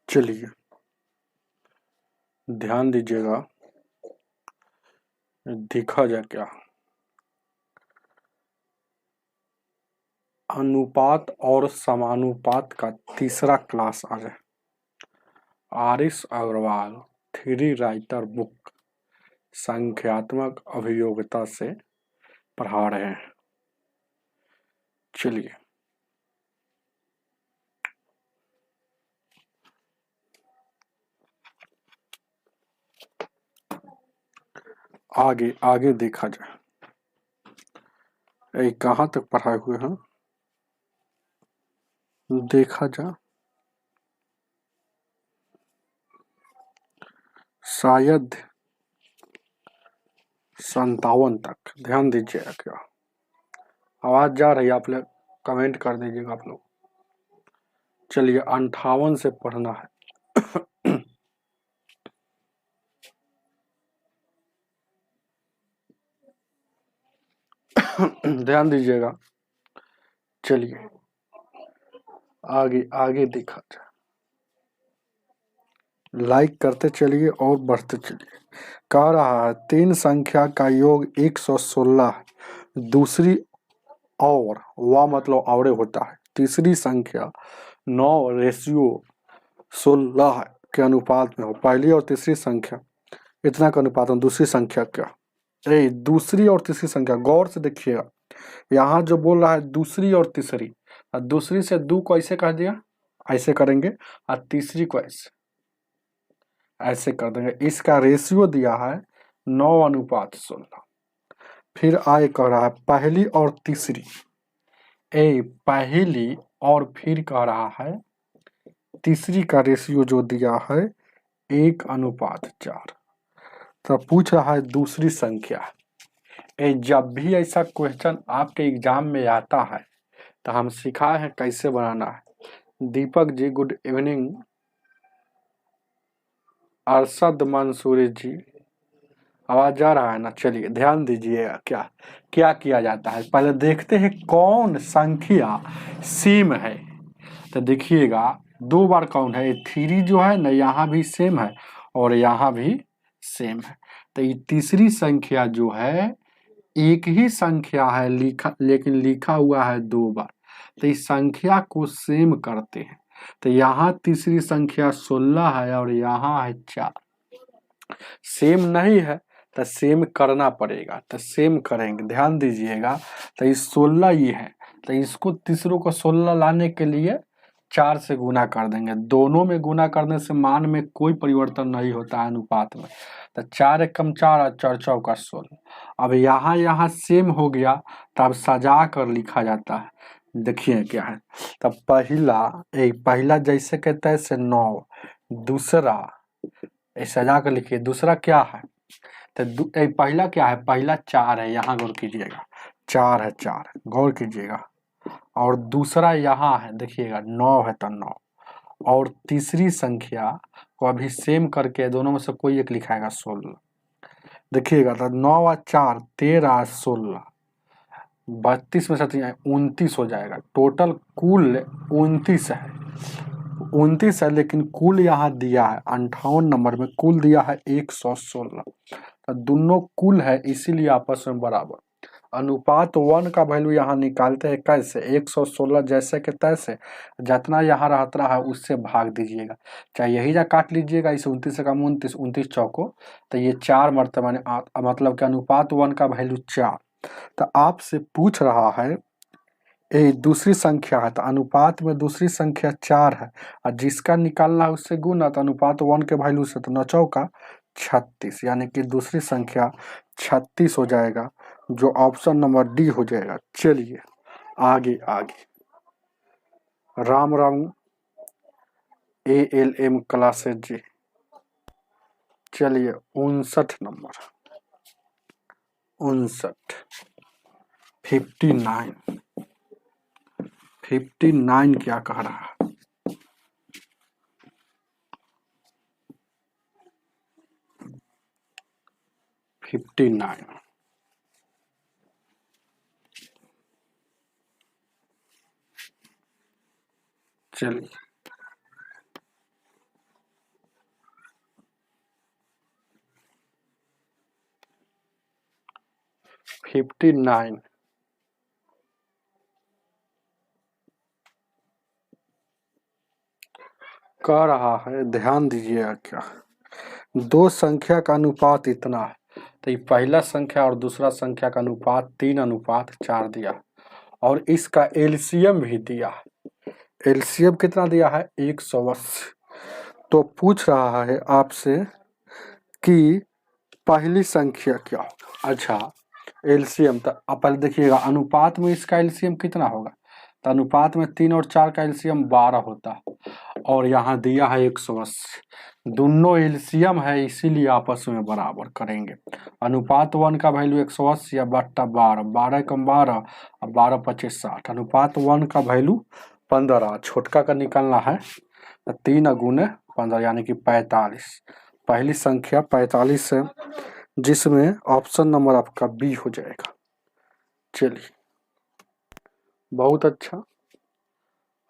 चलिए ध्यान दीजिएगा, देखा जाए क्या अनुपात और समानुपात का तीसरा क्लास आज है। Aaris Agarwal three writer book संख्यात्मक अभियोगिता से पढ़ा रहे हैं। चलिए आगे आगे देखा जाए, कहाँ तक पढ़ाए हुए हैं देखा जाए, शायद 57 तक। ध्यान दीजिएगा, क्या आवाज जा रही है? आप लोग कमेंट कर दीजिएगा आप लोग। चलिए 58 से पढ़ना है। ध्यान दीजिएगा। चलिए आगे आगे देखा जाए, लाइक करते चलिए और बढ़ते चलिए। कह रहा है तीन संख्या का योग 116 है। दूसरी और वह मतलब औरे होता है। तीसरी संख्या 9:16 के अनुपात में हो। पहली और तीसरी संख्या इतना का अनुपात में दूसरी संख्या क्या? दूसरी और तीसरी संख्या गौर से देखिएगा। यहाँ जो बोल रहा है दूसरी और तीसरी, और दूसरी से दो को ऐसे कह दिया, ऐसे करेंगे, और तीसरी को ऐसे कर देंगे। इसका रेशियो दिया है 9:16। फिर आए कह रहा है पहली और तीसरी, पहली और फिर कह रहा है तीसरी का रेशियो जो दिया है 1:4। तो पूछ रहा है दूसरी संख्या। जब भी ऐसा क्वेश्चन आपके एग्जाम में आता है तो हम सिखाए हैं कैसे बनाना है। Deepak ji good evening. अरशद मंसूरी जी आवाज जा रहा है ना? चलिए ध्यान दीजिएगा, क्या क्या किया जाता है। पहले देखते हैं कौन संख्या सेम है। तो देखिएगा दो बार कौन है, 3 जो है ना, यहाँ भी सेम है और यहाँ भी सेम है। तो ये तीसरी संख्या जो है एक ही संख्या है लिखा, लेकिन लिखा हुआ है 2 बार। तो इस संख्या को सेम करते हैं। तो यहाँ तीसरी संख्या 16 है और यहाँ है 4। सेम नहीं है तो सेम करना पड़ेगा, तो सेम करेंगे। ध्यान दीजिएगा, तो इस 16 ये है, तो इसको तीसरों को 16 लाने के लिए 4 से गुना कर देंगे। दोनों में गुना करने से मान में कोई परिवर्तन नहीं होता है अनुपात में। तो 4 एकम 4 और 4 चौका 16। अब यहाँ सेम हो गया, तब सजा कर लिखा जाता है। देखिए क्या है, तब पहला जैसे कहता है से 9, दूसरा सजा कर लिखिए। दूसरा क्या है, तो पहला क्या है, पहला 4 है, यहाँ गौर कीजिएगा, 4 है, 4 गौर कीजिएगा। और दूसरा यहाँ है, देखिएगा 9 है तो 9। और तीसरी संख्या को अभी सेम करके दोनों में से कोई एक लिखाएगा 16। देखिएगा तो 9 और 4 13 16, 32 में से 29 हो जाएगा। टोटल कुल 29 है, 29 है, लेकिन कुल यहाँ दिया है 58 नंबर में कुल दिया है 116। तो दोनों कुल है, इसीलिए आपस में बराबर। अनुपात 1 का वैल्यू यहाँ निकालते हैं कैसे, 116 जैसे के तैसे जितना यहाँ रहता है उससे भाग दीजिएगा। चाहे यही जा काट लीजिएगा, इसे 29 से कम 29, 29 चौको, तो ये 4 मरतबा मतलब कि अनुपात 1 का वैल्यू 4। तो आपसे पूछ रहा है दूसरी संख्या है, तो अनुपात में दूसरी संख्या 4 है, और जिसका निकालना है उससे गुना, तो अनुपात 1 के वैल्यू से, तो 9 चौका 36, यानी कि दूसरी संख्या 36 हो जाएगा, जो ऑप्शन नंबर डी हो जाएगा। चलिए आगे आगे, राम राम ALM क्लासेज जी। चलिए 59 नंबर, 59 59 क्या कह रहा है, 59। चलिए 59 कह रहा है, ध्यान दीजिएगा क्या, दो संख्या का अनुपात इतना है, तो ये पहला संख्या और दूसरा संख्या का अनुपात 3:4 दिया और इसका एलसीएम भी दिया। एलसीएम कितना दिया है? 180। तो पूछ रहा है आपसे कि पहली संख्या क्या होगा। अच्छा, एलसीएम तो आप पहले देखिएगा अनुपात में इसका एलसीएम कितना होगा, तो अनुपात में 3 और 4 का एलसीएम 12 होता है और यहाँ दिया है 180। दोनों एलसीएम है इसीलिए आपस में बराबर करेंगे। अनुपात 1 का वैल्यू 180 या बट्टा 12, 12 कम 12 और 12 25 60। अनुपात 1 का वैल्यू 15, छोटका का निकालना है 3 गुने 15 यानी कि 45। पहली संख्या 45 है जिसमें ऑप्शन नंबर आपका बी हो जाएगा। चलिए बहुत अच्छा,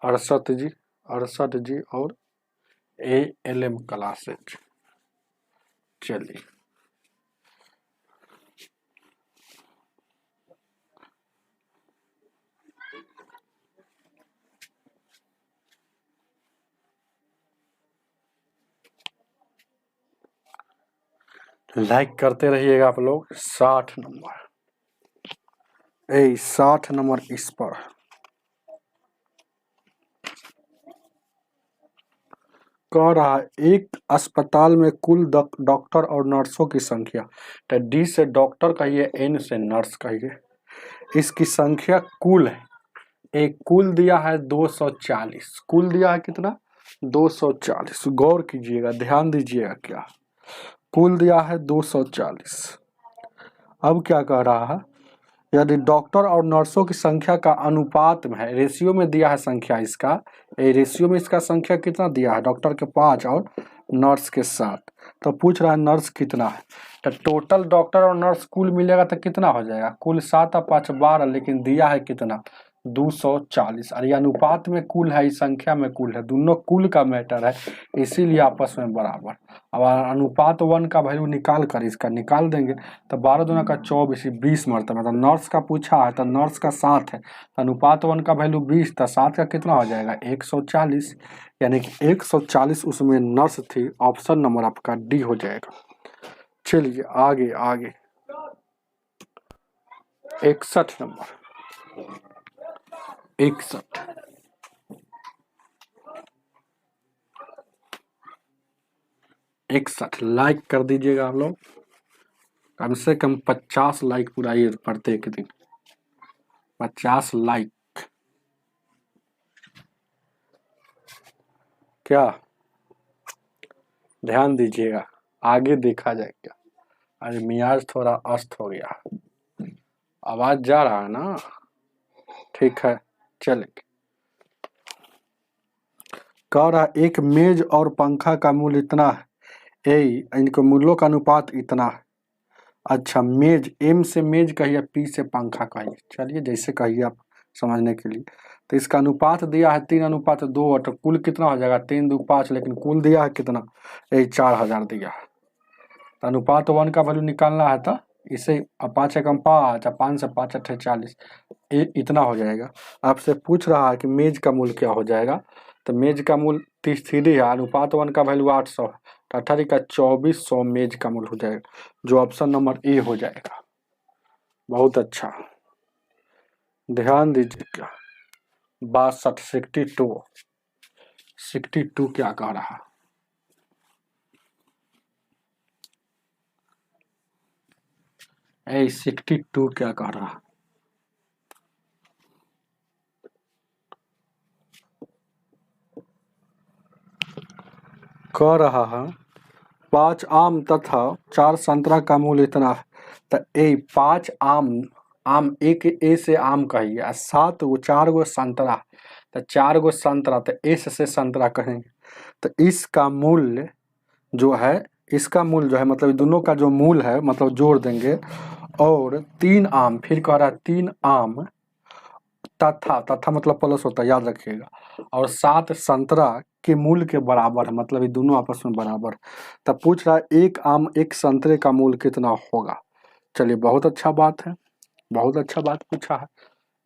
68 जी और ALM क्लासेज। चलिए लाइक करते रहिएगा आप लोग। 60 नंबर 60 नंबर इस पर कह रहा है, एक अस्पताल में कुल डॉक्टर और नर्सों की संख्या, तो डी से डॉक्टर कहिए, एन से नर्स कहिए, इसकी संख्या कुल है। एक कुल दिया है 240, कुल दिया है कितना? 240। गौर कीजिएगा, ध्यान दीजिएगा क्या, कुल दिया है 240। अब क्या कह रहा है, यदि डॉक्टर और नर्सों की संख्या का अनुपात में है, रेशियो में दिया है संख्या इसका, रेशियो में इसका संख्या कितना दिया है, डॉक्टर के 5 और नर्स के 7, तो पूछ रहा है नर्स कितना है। तो टोटल डॉक्टर और नर्स कुल मिलेगा तो कितना हो जाएगा, कुल 7 और 5 12, लेकिन दिया है कितना 240। और ये अनुपात में कुल है, इस संख्या में कुल है, दोनों कुल का मैटर है इसीलिए आपस में बराबर। अब अनुपात 1 का वैल्यू निकाल कर इसका निकाल देंगे तो 12 दूना का 24, 20 मरतबा। मतलब नर्स का पूछा है तो नर्स का 7 है, तो अनुपात 1 का वैल्यू 20 था, 7 का कितना हो जाएगा 140, यानी कि 140 उसमें नर्स थी। ऑप्शन नंबर आपका डी हो जाएगा। चलिए आगे आगे 61 नंबर 61 लाइक कर दीजिएगा आप लोग, कम से कम 50 लाइक पूरा ये प्रत्येक दिन, 50 लाइक। क्या ध्यान दीजिएगा, आगे देखा जाएगा। अरे मियाज थोड़ा अस्त हो गया, आवाज जा रहा है ना, ठीक है। चलिए कह रहा एक मेज और पंखा का मूल्य इतना है, इनके मूल्यों का अनुपात इतना है। अच्छा, मेज एम से मेज कहिए, पी से पंखा कहिए, चलिए जैसे कहिए आप समझने के लिए। तो इसका अनुपात दिया है 3:2, तो कुल कितना हो जाएगा 3 2 5, लेकिन कुल दिया है कितना 4000 दिया है। तो अनुपात 1 का वैल्यू निकालना है, तो इसे 5 एकम 5, 5 से 5 8 40, इतना हो जाएगा। आपसे पूछ रहा है कि मेज का मूल्य क्या हो जाएगा, तो मेज का मूल्य 33 है, अनुपात 1 का वैल्यू 800, तो 18 का 2400 मेज का मूल्य हो जाएगा, जो ऑप्शन नंबर ए हो जाएगा। बहुत अच्छा, ध्यान दीजिएगा। 62 62 क्या कह रहा है, 62 क्या कह रहा है, कह रहा है 5 आम तथा 4 संतरा का मूल्य इतना है। तो 5 आम एक ए से आम कहिए, 7 गो 4 गो संतरा, तो 4 गो संतरा, तो एस से संतरा कहेंगे। तो इसका मूल्य जो है, इसका मूल्य जो है मतलब दोनों का जो मूल्य है मतलब जोड़ देंगे, और 3 आम, फिर कह रहा है 3 आम तथा मतलब प्लस होता है, याद रखिएगा, और 7 संतरा के मूल्य के बराबर है, मतलब ये दोनों आपस में बराबर। तब पूछ रहा है एक आम एक संतरे का मूल्य कितना होगा। चलिए बहुत अच्छा बात है। बहुत अच्छा बात पूछा है।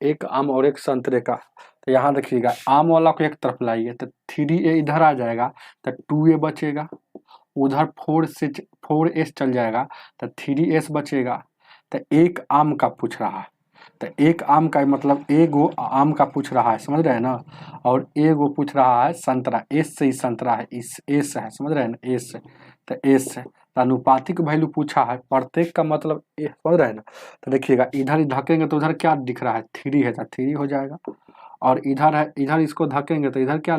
एक आम और एक संतरे का, तो यहाँ देखिएगा आम वाला को एक तरफ लाइए तो 3a इधर आ जाएगा तो 2a बचेगा, उधर 4s चल जाएगा तो 3s बचेगा। तो एक आम का पूछ रहा है, तो एक आम का मतलब एगो आम का पूछ रहा है, समझ रहे हैं ना, और एगो पूछ रहा है संतरा, एस से ही संतरा है, इस एस है, समझ रहे हैं ना, एस से, तो एस से तो अनुपातिक वैल्यू पूछा है, प्रत्येक का मतलब समझ रहे हैं ना। तो देखिएगा इधर ही धकेंगे तो उधर क्या दिख रहा है, 3 है तो 3 हो जाएगा, और इधर है, इधर इसको धकेंगे तो इधर क्या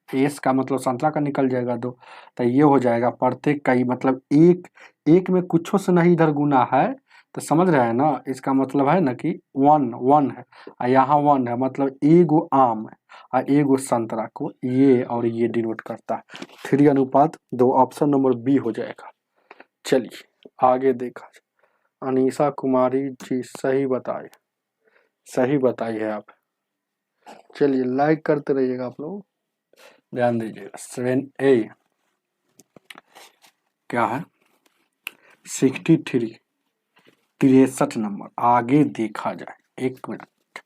एस का मतलब संतरा का निकल जाएगा 2, तो ये हो जाएगा प्रत्येक का ही मतलब एक, एक में कुछो से नहीं इधर गुना है, तो समझ रहे हैं ना, इसका मतलब है ना कि 1 है और यहाँ 1 है, मतलब एगो आम है और एगो संतरा को ये और ये डिनोट करता है। 3:2 ऑप्शन नंबर बी हो जाएगा। चलिए आगे देखा जाए। अनीशा कुमारी जी सही बताए, सही बताई है आप। चलिए लाइक करते रहिएगा आप लोग, ध्यान दीजिएगा। 7A क्या है, 63, 63 नंबर। आगे देखा जाए, 1 मिनट,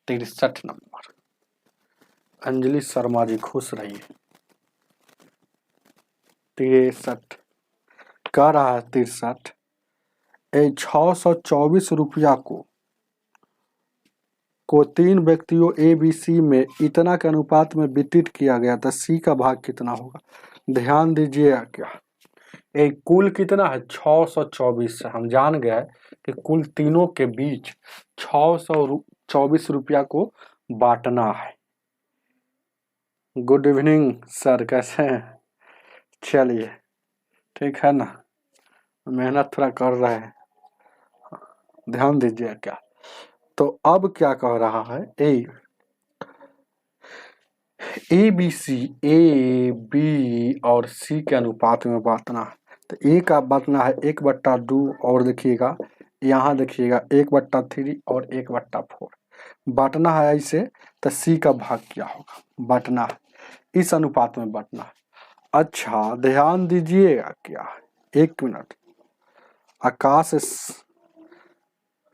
63 नंबर। अंजलि शर्मा जी खुश रहिए। 63 कह रहा है 63 624 रुपया को 3 व्यक्तियों ए बी सी में इतना के अनुपात में वितरित किया गया था, सी का भाग कितना होगा। ध्यान दीजिएगा, क्या एक कुल कितना है 624 से हम जान गए कि कुल तीनों के बीच 624 रुपया को बांटना है। गुड इवनिंग सर, कैसे हैं। चलिए ठीक है ना, मेहनत थोड़ा कर रहे हैं, ध्यान दीजिए क्या। तो अब क्या कह रहा है, A B C, A B और सी के अनुपात में बांटना है। तो ए का बांटना है 1/2, और देखिएगा यहाँ देखिएगा 1/3 और 1/4 बांटना है ऐसे। तो सी का भाग क्या होगा, बांटना है, इस अनुपात में बांटना है। अच्छा ध्यान दीजिएगा क्या, 1 मिनट। आकाश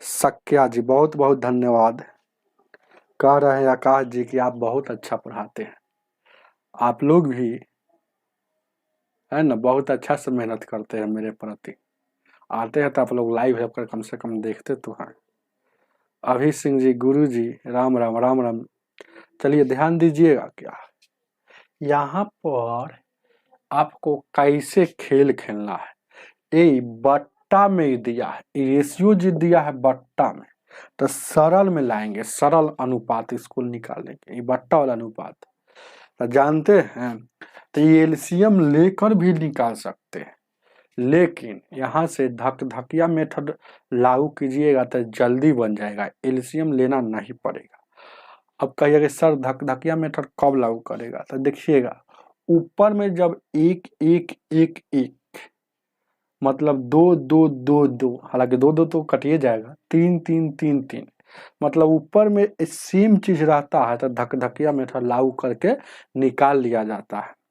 सक्या जी बहुत बहुत धन्यवाद। कह रहे हैं आकाश जी कि आप बहुत अच्छा पढ़ाते हैं, आप लोग भी है ना बहुत अच्छा से मेहनत करते हैं मेरे प्रति। आते हैं तो आप लोग लाइव होकर कम से कम देखते तो हैं। अभी सिंह जी, गुरु जी, राम राम राम राम। चलिए ध्यान दीजिएगा क्या, यहाँ पर आपको कैसे खेल खेलना है। ए बट्टा में दिया है, रेशियो जो दिया है बट्टा में, तो सरल में लाएंगे, सरल अनुपात इसको निकालेंगे, ये बट्टा वाला अनुपात तो जानते हैं। तो ये एलसीएम लेकर भी निकाल सकते हैं, लेकिन यहाँ से धकधकिया मेथड लागू कीजिएगा तो जल्दी बन जाएगा, एलसीएम लेना नहीं पड़ेगा। अब कहिएगा कि सर धकधकिया मेथड कब लागू करेगा, तो देखिएगा ऊपर में जब 1 1 1 1 मतलब 2 2 2 2, हालांकि 2 2 तो कटिए जाएगा, 3 3 3 3 मतलब ऊपर में सेम चीज रहता है तो धकधकिया मेथड लागू करके निकाल लिया जाता है।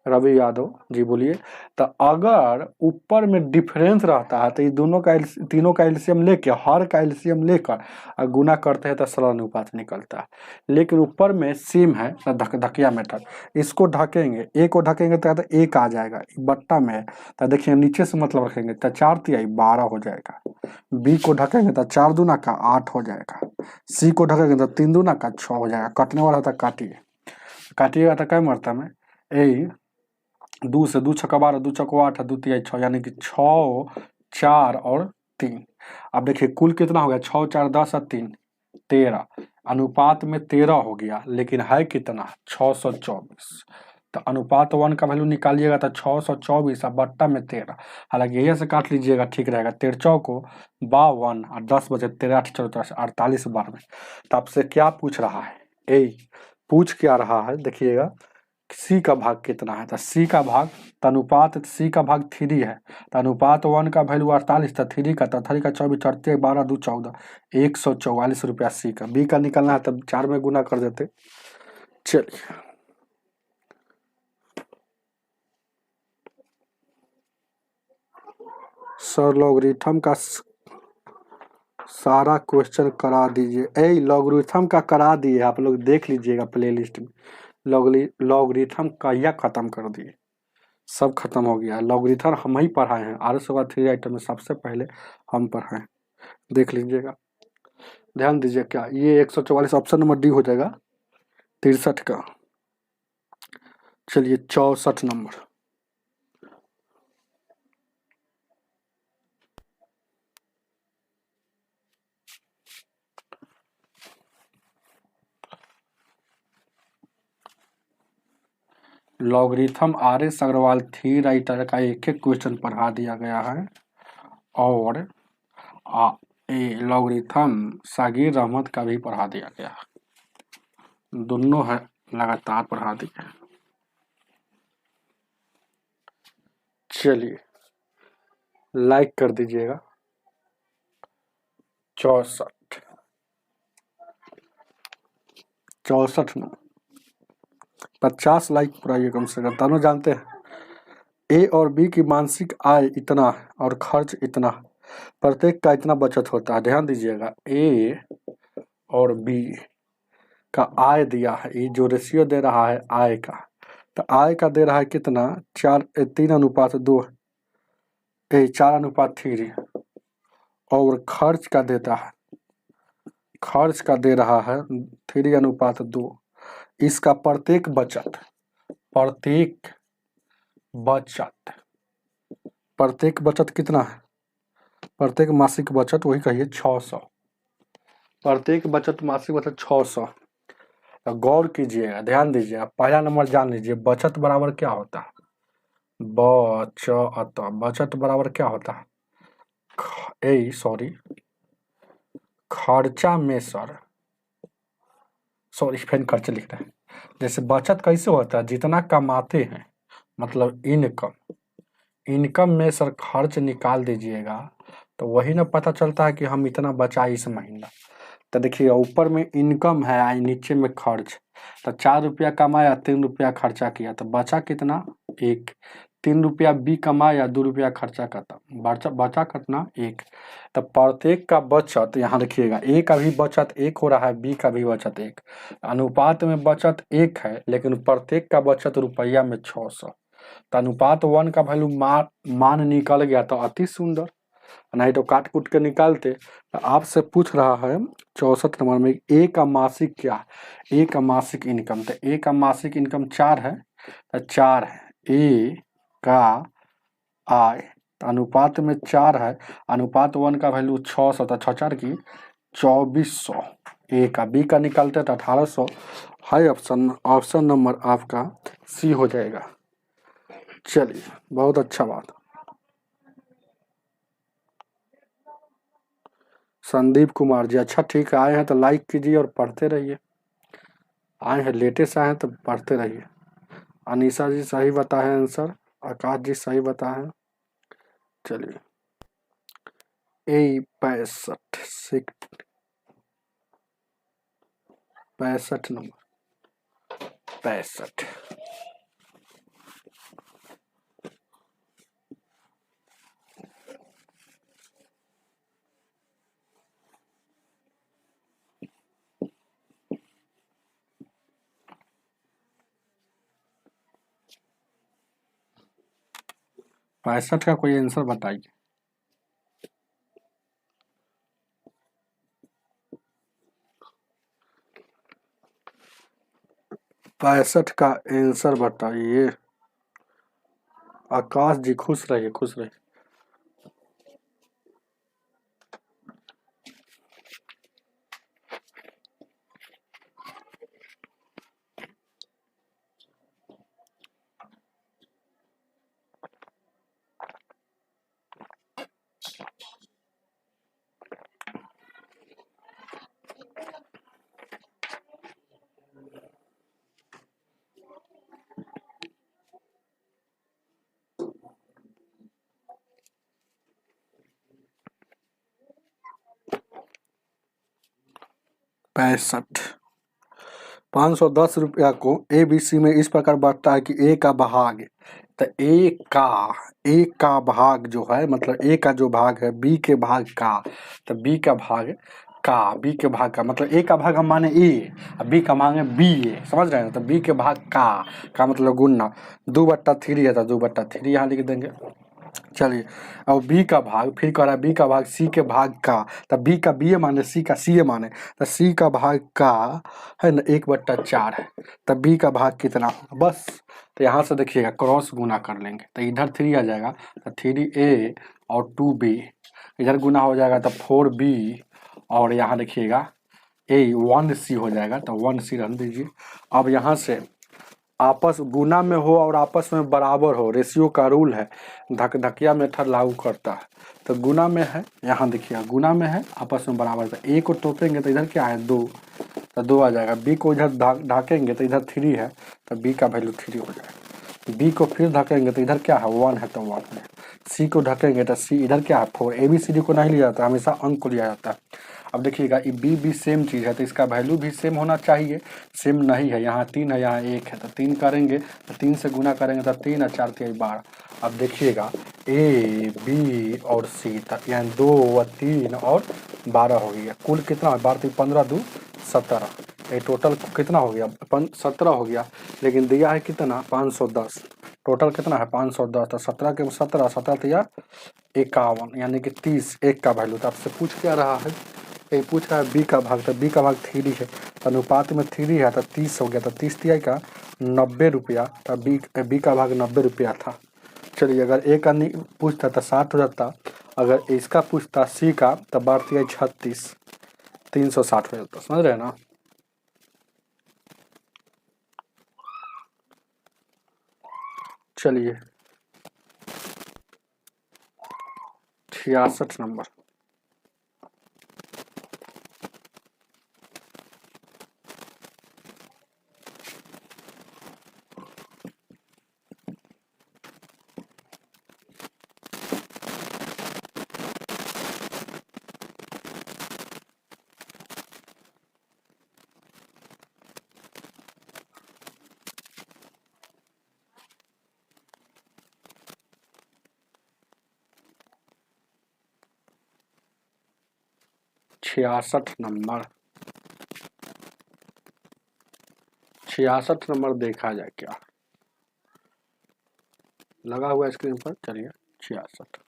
रवि यादव जी बोलिए। तो अगर ऊपर में डिफरेंस रहता है तो ये दोनों का तीनों का एलसीएम लेके, हर का एलसीएम लेकर और गुना करते हैं तो सरल अनुपात निकलता है। लेकिन ऊपर में सेम है तो धकधकिया मेथड, इसको ढकेंगे, ए को ढकेंगे तो एक आ जाएगा, बट्टा में है तो देखिए नीचे से मतलब रखेंगे तो 4 तिहाई 12 हो जाएगा। बी को ढकेंगे तो 4 दूना का 8 हो जाएगा। सी को ढकेंगे तो 3 दूना का 6 हो जाएगा। कटने वाला था काटिए, काटिएगा तो क्या मरता में ए 2 से 2 छक्का 12, 2 चौको 8, 2 तिहाई 6, यानी कि 6 4 और 3। अब देखिए कुल कितना हो गया, 6 4 10 और 3 13, अनुपात में 13 हो गया, लेकिन है कितना 624। तो अनुपात 1 का वैल्यू निकालिएगा तो 624 और बट्टा में 13, हालांकि यही से काट लीजिएगा ठीक रहेगा। 13 को 52 और 10 बजे 13 8 14 48 12 में। तो आपसे क्या पूछ रहा है, ए पूछ क्या रहा है, देखिएगा सी का भाग कितना है। तो सी का भाग, अनुपात सी का भाग 3 है, तो अनुपात 1 का वैल्यू 48 था, 3 का, तो 3 का 24 चढ़ते 12 2 14, 144 रुपया सी का। बी का निकलना है तब 4 में गुना कर देते। चलिए सर लॉगरिथम का सारा क्वेश्चन करा दीजिए। लॉगरिथम का करा दिए, आप लोग देख लीजिएगा प्लेलिस्ट में। लॉगरिथम का यह खत्म कर दिए, सब खत्म हो गया। लॉगरिथम हम ही पढ़ाए हैं, आर एस होगा 3 आइटम में सबसे पहले हम पढ़ाए हैं, देख लीजिएगा। ध्यान दीजिए, क्या ये 144 ऑप्शन नंबर डी हो जाएगा 63 का। चलिए 64 नंबर। Logarithm R S Agrawal 3 writer का एक एक क्वेश्चन पढ़ा दिया गया है, और लॉगरिथम सागिर अहमद का भी पढ़ा दिया गया है, दोनों है लगातार पढ़ा दिए। चलिए लाइक कर दीजिएगा। 64 में 50 लाइक पुराइए कम से कम। दोनों जानते हैं ए और बी की मासिक आय इतना है और खर्च इतना, प्रत्येक का इतना बचत होता है। ध्यान दीजिएगा, ए और बी का आय दिया है, ये जो रेशियो दे रहा है आय का, तो आय का दे रहा है कितना 3:2, 4:3, और खर्च का देता है, खर्च का दे रहा है 3:2। इसका प्रत्येक बचत कितना है, प्रत्येक मासिक बचत वही कहिए 600, प्रत्येक बचत मासिक बचत 600। तो गौर कीजिएगा, ध्यान दीजिएगा, पहला नंबर जान लीजिए, बचत बराबर क्या होता है, बचत बराबर क्या होता है, खर्चा में फिर खर्च लिख रहे हैं। जैसे बचत कैसे होता है, जितना कमाते हैं मतलब इनकम में सर खर्च निकाल दीजिएगा, तो वही ना पता चलता है कि हम इतना बचा इस महीना। तो देखिए ऊपर में इनकम है, नीचे में खर्च, तो 4 रुपया कमाया, 3 रुपया खर्चा किया, तो बचा कितना 1। 3 रुपया बी कमाया, 2 रुपया खर्चा करता, बचा कितना 1। तो प्रत्येक का बचत यहाँ देखिएगा, ए का भी बचत 1 हो रहा है, बी का भी बचत 1, अनुपात में बचत 1 है, लेकिन प्रत्येक का बचत रुपया में 600। तो अनुपात 1 का वैल्यू मान निकल गया, तो अति सुंदर, नहीं तो काट कूट के निकालते। तो आपसे पूछ रहा है 64 नंबर में, ए का मासिक क्या है, ए का मासिक इनकम, तो ए का मासिक इनकम 4 है, तो 4 है ए का आय, तो अनुपात में 4 है, अनुपात 1 का वैल्यू 600, तो 6×4 की 2400। ए का, बी का निकालते तो 1800 है। ऑप्शन नंबर आपका सी हो जाएगा। चलिए बहुत अच्छा बात। संदीप कुमार जी, अच्छा ठीक है, आए हैं तो लाइक कीजिए और पढ़ते रहिए, आए हैं लेटेस्ट आए हैं तो पढ़ते रहिए। अनीसा जी सही बताए आंसर, आकाश जी सही बताए। चलिए 65 नंबर 65। पैंसठ का कोई आंसर बताइए। पैंसठ का आंसर बताइए। आकाश जी खुश रहिए, खुश रहिए। ₹510 को ए बी सी में इस प्रकार बांटता है कि ए का भाग, तो ए का भाग जो है मतलब ए का जो भाग है बी के भाग का, तो बी का भाग बी के भाग का मतलब ए का भाग हम माने ए और बी का मांगे बी ए, समझ रहे हैं। तो बी के भाग का मतलब गुना 2/3 है, तो 2/3 यहाँ लिख देंगे। चलिए अब बी का भाग, फिर कह रहा है बी का भाग सी के भाग का, तब बी का बी ए माने सी का सी ए माने, तो सी का भाग का है ना 1/4 है, तब बी का भाग कितना होगा बस। तो यहाँ से देखिएगा क्रॉस गुना कर लेंगे, तो इधर 3 आ जाएगा, तो 3a और 2b इधर गुना हो जाएगा, तो 4b और यहाँ देखिएगा ए 1c हो जाएगा, तो 1c रख दीजिए। अब यहाँ से आपस गुना में हो और आपस में बराबर हो, रेशियो का रूल है, धकधकिया मेथड लागू करता है। तो गुना में है, यहाँ देखिए गुना में है आपस में बराबर, तो ए को तोपेंगे तो इधर क्या है 2, तो 2 आ जाएगा। बी को इधर ढकेंगे तो इधर 3 है, तो बी का वैल्यू 3 हो जाएगा। बी को फिर ढकेंगे तो इधर क्या है 1 है, तो 1 है। सी को ढकेंगे तो सी इधर क्या है 4। ए बी सी डी को नहीं लिया जाता, हमेशा अंक को लिया जाता है। अब देखिएगा ये बी भी सेम चीज़ है, तो इसका वैल्यू भी सेम होना चाहिए, सेम नहीं है। यहाँ 3 है, यहाँ 1 है, तो 3 करेंगे तो 3 से गुना करेंगे तो 3 और 4 3 12। अब देखिएगा ए बी और सी, तक यहाँ 2 और 3 और 12 हो गया। कुल कितना 12 15 2 17, ये टोटल कितना हो गया 17 हो गया, लेकिन दिया है कितना 510। टोटल कितना है 510, तो 17 के 17 17 तो 51, यानी कि 30 एक का वैल्यू। तो आपसे पूछ क्या रहा है, ये पूछ रहा है बी का भाग, तो बी का भाग 3 है, तो अनुपात में 3 है, तो 30 हो गया, तो 30 तिया का 90 रुपया, तो बी का भाग 90 रुपया था। चलिए अगर ए का पूछता तो 60 हो जाता, अगर इसका पूछता सी का तो बढ़ती है 36, 360 हो जाता, समझ रहे हैं ना। चलिए 66 नंबर, छियासठ नंबर 66 नंबर देखा जाए क्या लगा हुआ स्क्रीन पर। चलिए 66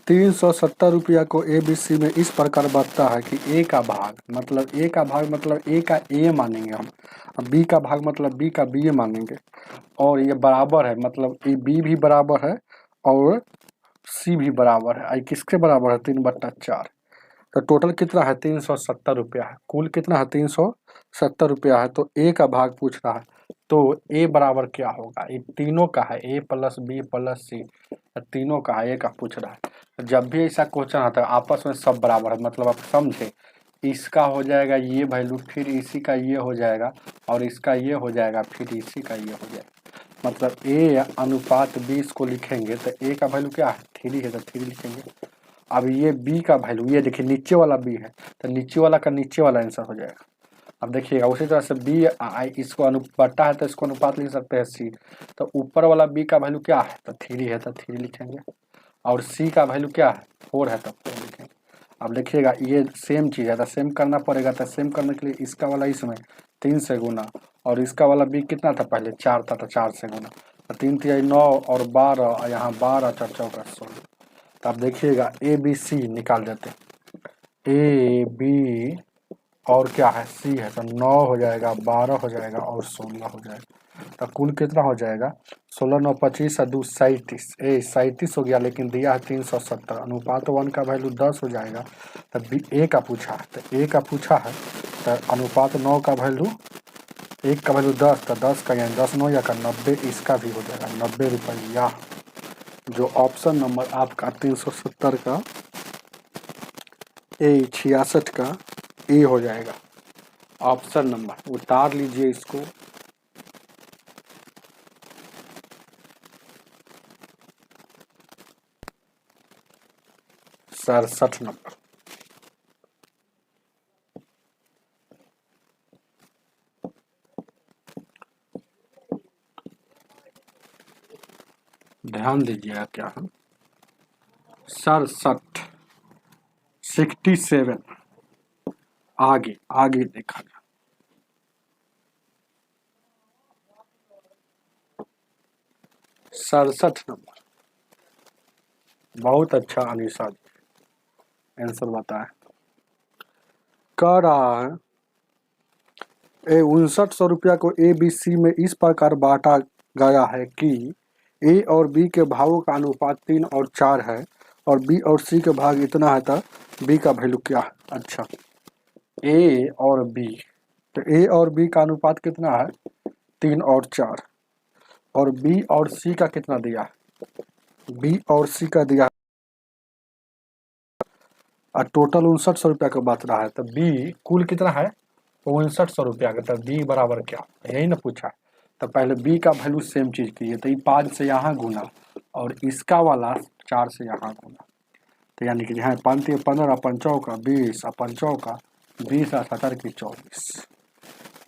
₹370 को ए बी सी में इस प्रकार बढ़ता है कि ए का भाग मतलब ए का ए मानेंगे हम, अब बी का भाग मतलब बी का बी ए मानेंगे, और ये बराबर है मतलब ए बी भी बराबर है और सी भी बराबर है। आई किसके बराबर है 3/4, तो टोटल कितना है 370 रुपया है। कुल कितना है 370 रुपया है। तो ए का भाग पूछ रहा है, तो ए बराबर क्या होगा, ये तीनों का है ए प्लस बी प्लस सी, तीनों का है, ए का पूछ रहा है। तो जब भी ऐसा क्वेश्चन आता है आपस में सब बराबर है, मतलब आप समझे, इसका हो जाएगा ये वैल्यू, फिर इसी का ये हो जाएगा, और इसका ये हो जाएगा, फिर इसी का ये हो जाएगा। मतलब ए अनुपात 20 को लिखेंगे तो ए का वैल्यू क्या है 3 है, तो 3 लिखेंगे। अब ये बी का वैल्यू, ये देखिए नीचे वाला बी है, तो नीचे वाला का नीचे वाला आंसर हो जाएगा। अब देखिएगा उसी तरह से बी इसको बटा है तो इसको अनुपात लिख सकते हैं सी, तो ऊपर वाला बी का वैल्यू क्या है तो 3 है, तो 3 लिखेंगे, और सी का वैल्यू क्या है 4 है, तो 4 लिखेंगे। अब देखिएगा ये सेम चीज़ है, तो सेम करना पड़ेगा, तो सेम करने के लिए इसका वाला इसमें 3 से गुना, और इसका वाला बी कितना था पहले 4 था, तो 4 से गुना, तो 3 3 9 और 12, और यहाँ 12 4 4 16। तो आप देखिएगा ए बी सी निकाल देते, ए बी और क्या है सी है, तो 9 हो जाएगा, 12 हो जाएगा और 16 हो जाएगा। तो कुल कितना हो जाएगा 16 9 25 और 2 37, 37 हो गया, लेकिन दिया है 370, अनुपात 1 का वैल्यू 10 हो जाएगा। तो ए का पूछा है, तो ए का पूछा है, तो अनुपात 9 का वैल्यू 1 का वैल्यू 10, तो 10 का यानी 10 9 या का 90, इसका भी हो जाएगा 90 रुपया। जो ऑप्शन नंबर आपका 370 का 66 का ए हो जाएगा ऑप्शन नंबर, उतार लीजिए इसको। सड़सठ नंबर ध्यान दीजिएगा क्या है 67 67 आगे आगे देखा गया 67 नंबर। बहुत अच्छा अनिशा जी आंसर बताए। कह रहा है 5900 रुपया को ए बी सी में इस प्रकार बांटा गया है कि ए और बी के भागों का अनुपात 3 और 4 है और बी और सी के भाग इतना है तो बी का वैल्यू क्या है। अच्छा ए और बी, तो ए और बी का अनुपात कितना है 3 और 4 और बी और सी का कितना दिया है, बी और सी का दिया और टोटल 5900 रुपया का बात रहा है तो बी कुल कितना है 5900 रुपया का, तो बी बराबर क्या, यही ना पूछा है। तो पहले बी का वैल्यू सेम चीज कीजिए, तो ये 5 से यहाँ गुना और इसका वाला 4 से यहाँ गुना, तो यानी कि यहाँ 5 15 पंचौ का 20 पंचौ का 20 और 17 की 24।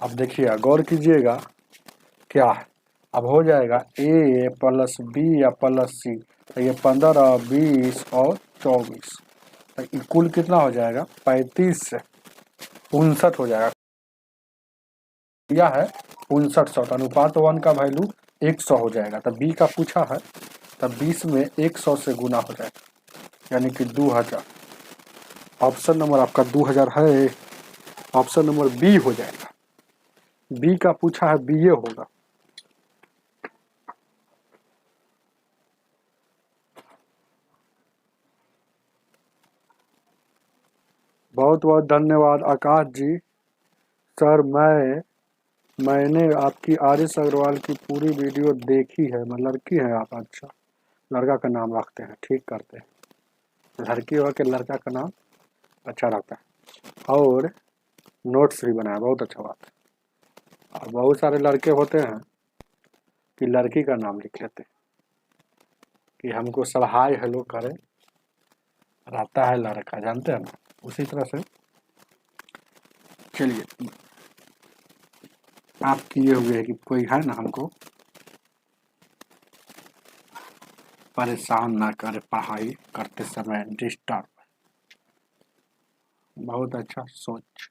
अब देखिए गौर कीजिएगा क्या है, अब हो जाएगा ए प्लस बी या प्लस सी, तो ये 15 20 और 24, तो कुल कितना हो जाएगा 35 से 59 हो जाएगा। यह है 5900, अनुपात 1 का वैल्यू 100 हो जाएगा। तब बी का पूछा है तब 20 में 100 से गुना हो जाएगा यानी कि 2000। ऑप्शन नंबर आपका 2000 है, ऑप्शन नंबर बी हो जाएगा। बी का पूछा है बी ए होगा। बहुत बहुत धन्यवाद आकाश जी। सर मैंने आपकी आरिस अग्रवाल की पूरी वीडियो देखी है। मैं लड़की है आप, अच्छा लड़का का नाम रखते हैं, ठीक करते हैं, लड़की हो के लड़का का नाम अच्छा रखता है और नोट्स भी बनाया, बहुत अच्छा बात है। और बहुत सारे लड़के होते हैं कि लड़की का नाम लिख लेते हैं कि हमको सब हाय हेलो करे, रहता है लड़का, जानते हैं ना। उसी तरह से चलिए आप किए हुए है कि कोई है ना हमको परेशान ना करे पढ़ाई करते समय डिस्टर्ब। बहुत अच्छा सोच।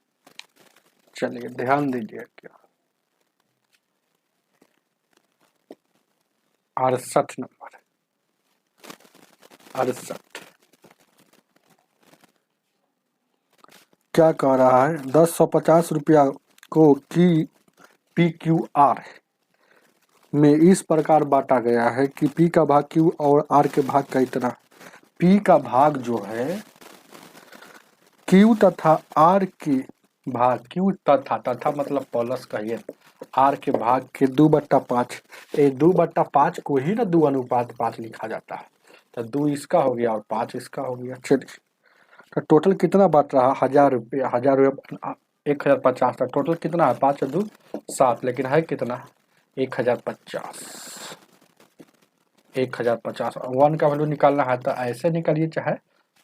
चलिए ध्यान दीजिए क्या 68 नंबर 68 क्या कह रहा है 1050 रुपया को की पी क्यू आर में इस प्रकार बांटा गया है कि पी का भाग क्यू और आर के भाग का इतना। पी का भाग जो है क्यू तथा आर के भाग, क्यू तथा तथा मतलब प्लस कहिए, आर के भाग के 2/5, ये 2/5 को ही ना 2:5 लिखा जाता है। तो 2 इसका हो गया और 5 इसका हो गया। चलिए तो टोटल कितना बांट रहा 1000 रुपये 1050 था, टोटल कितना है 5 2 7, लेकिन है कितना 1050 1050। 1 का वैल्यू निकालना है तो ऐसे निकालिए, चाहे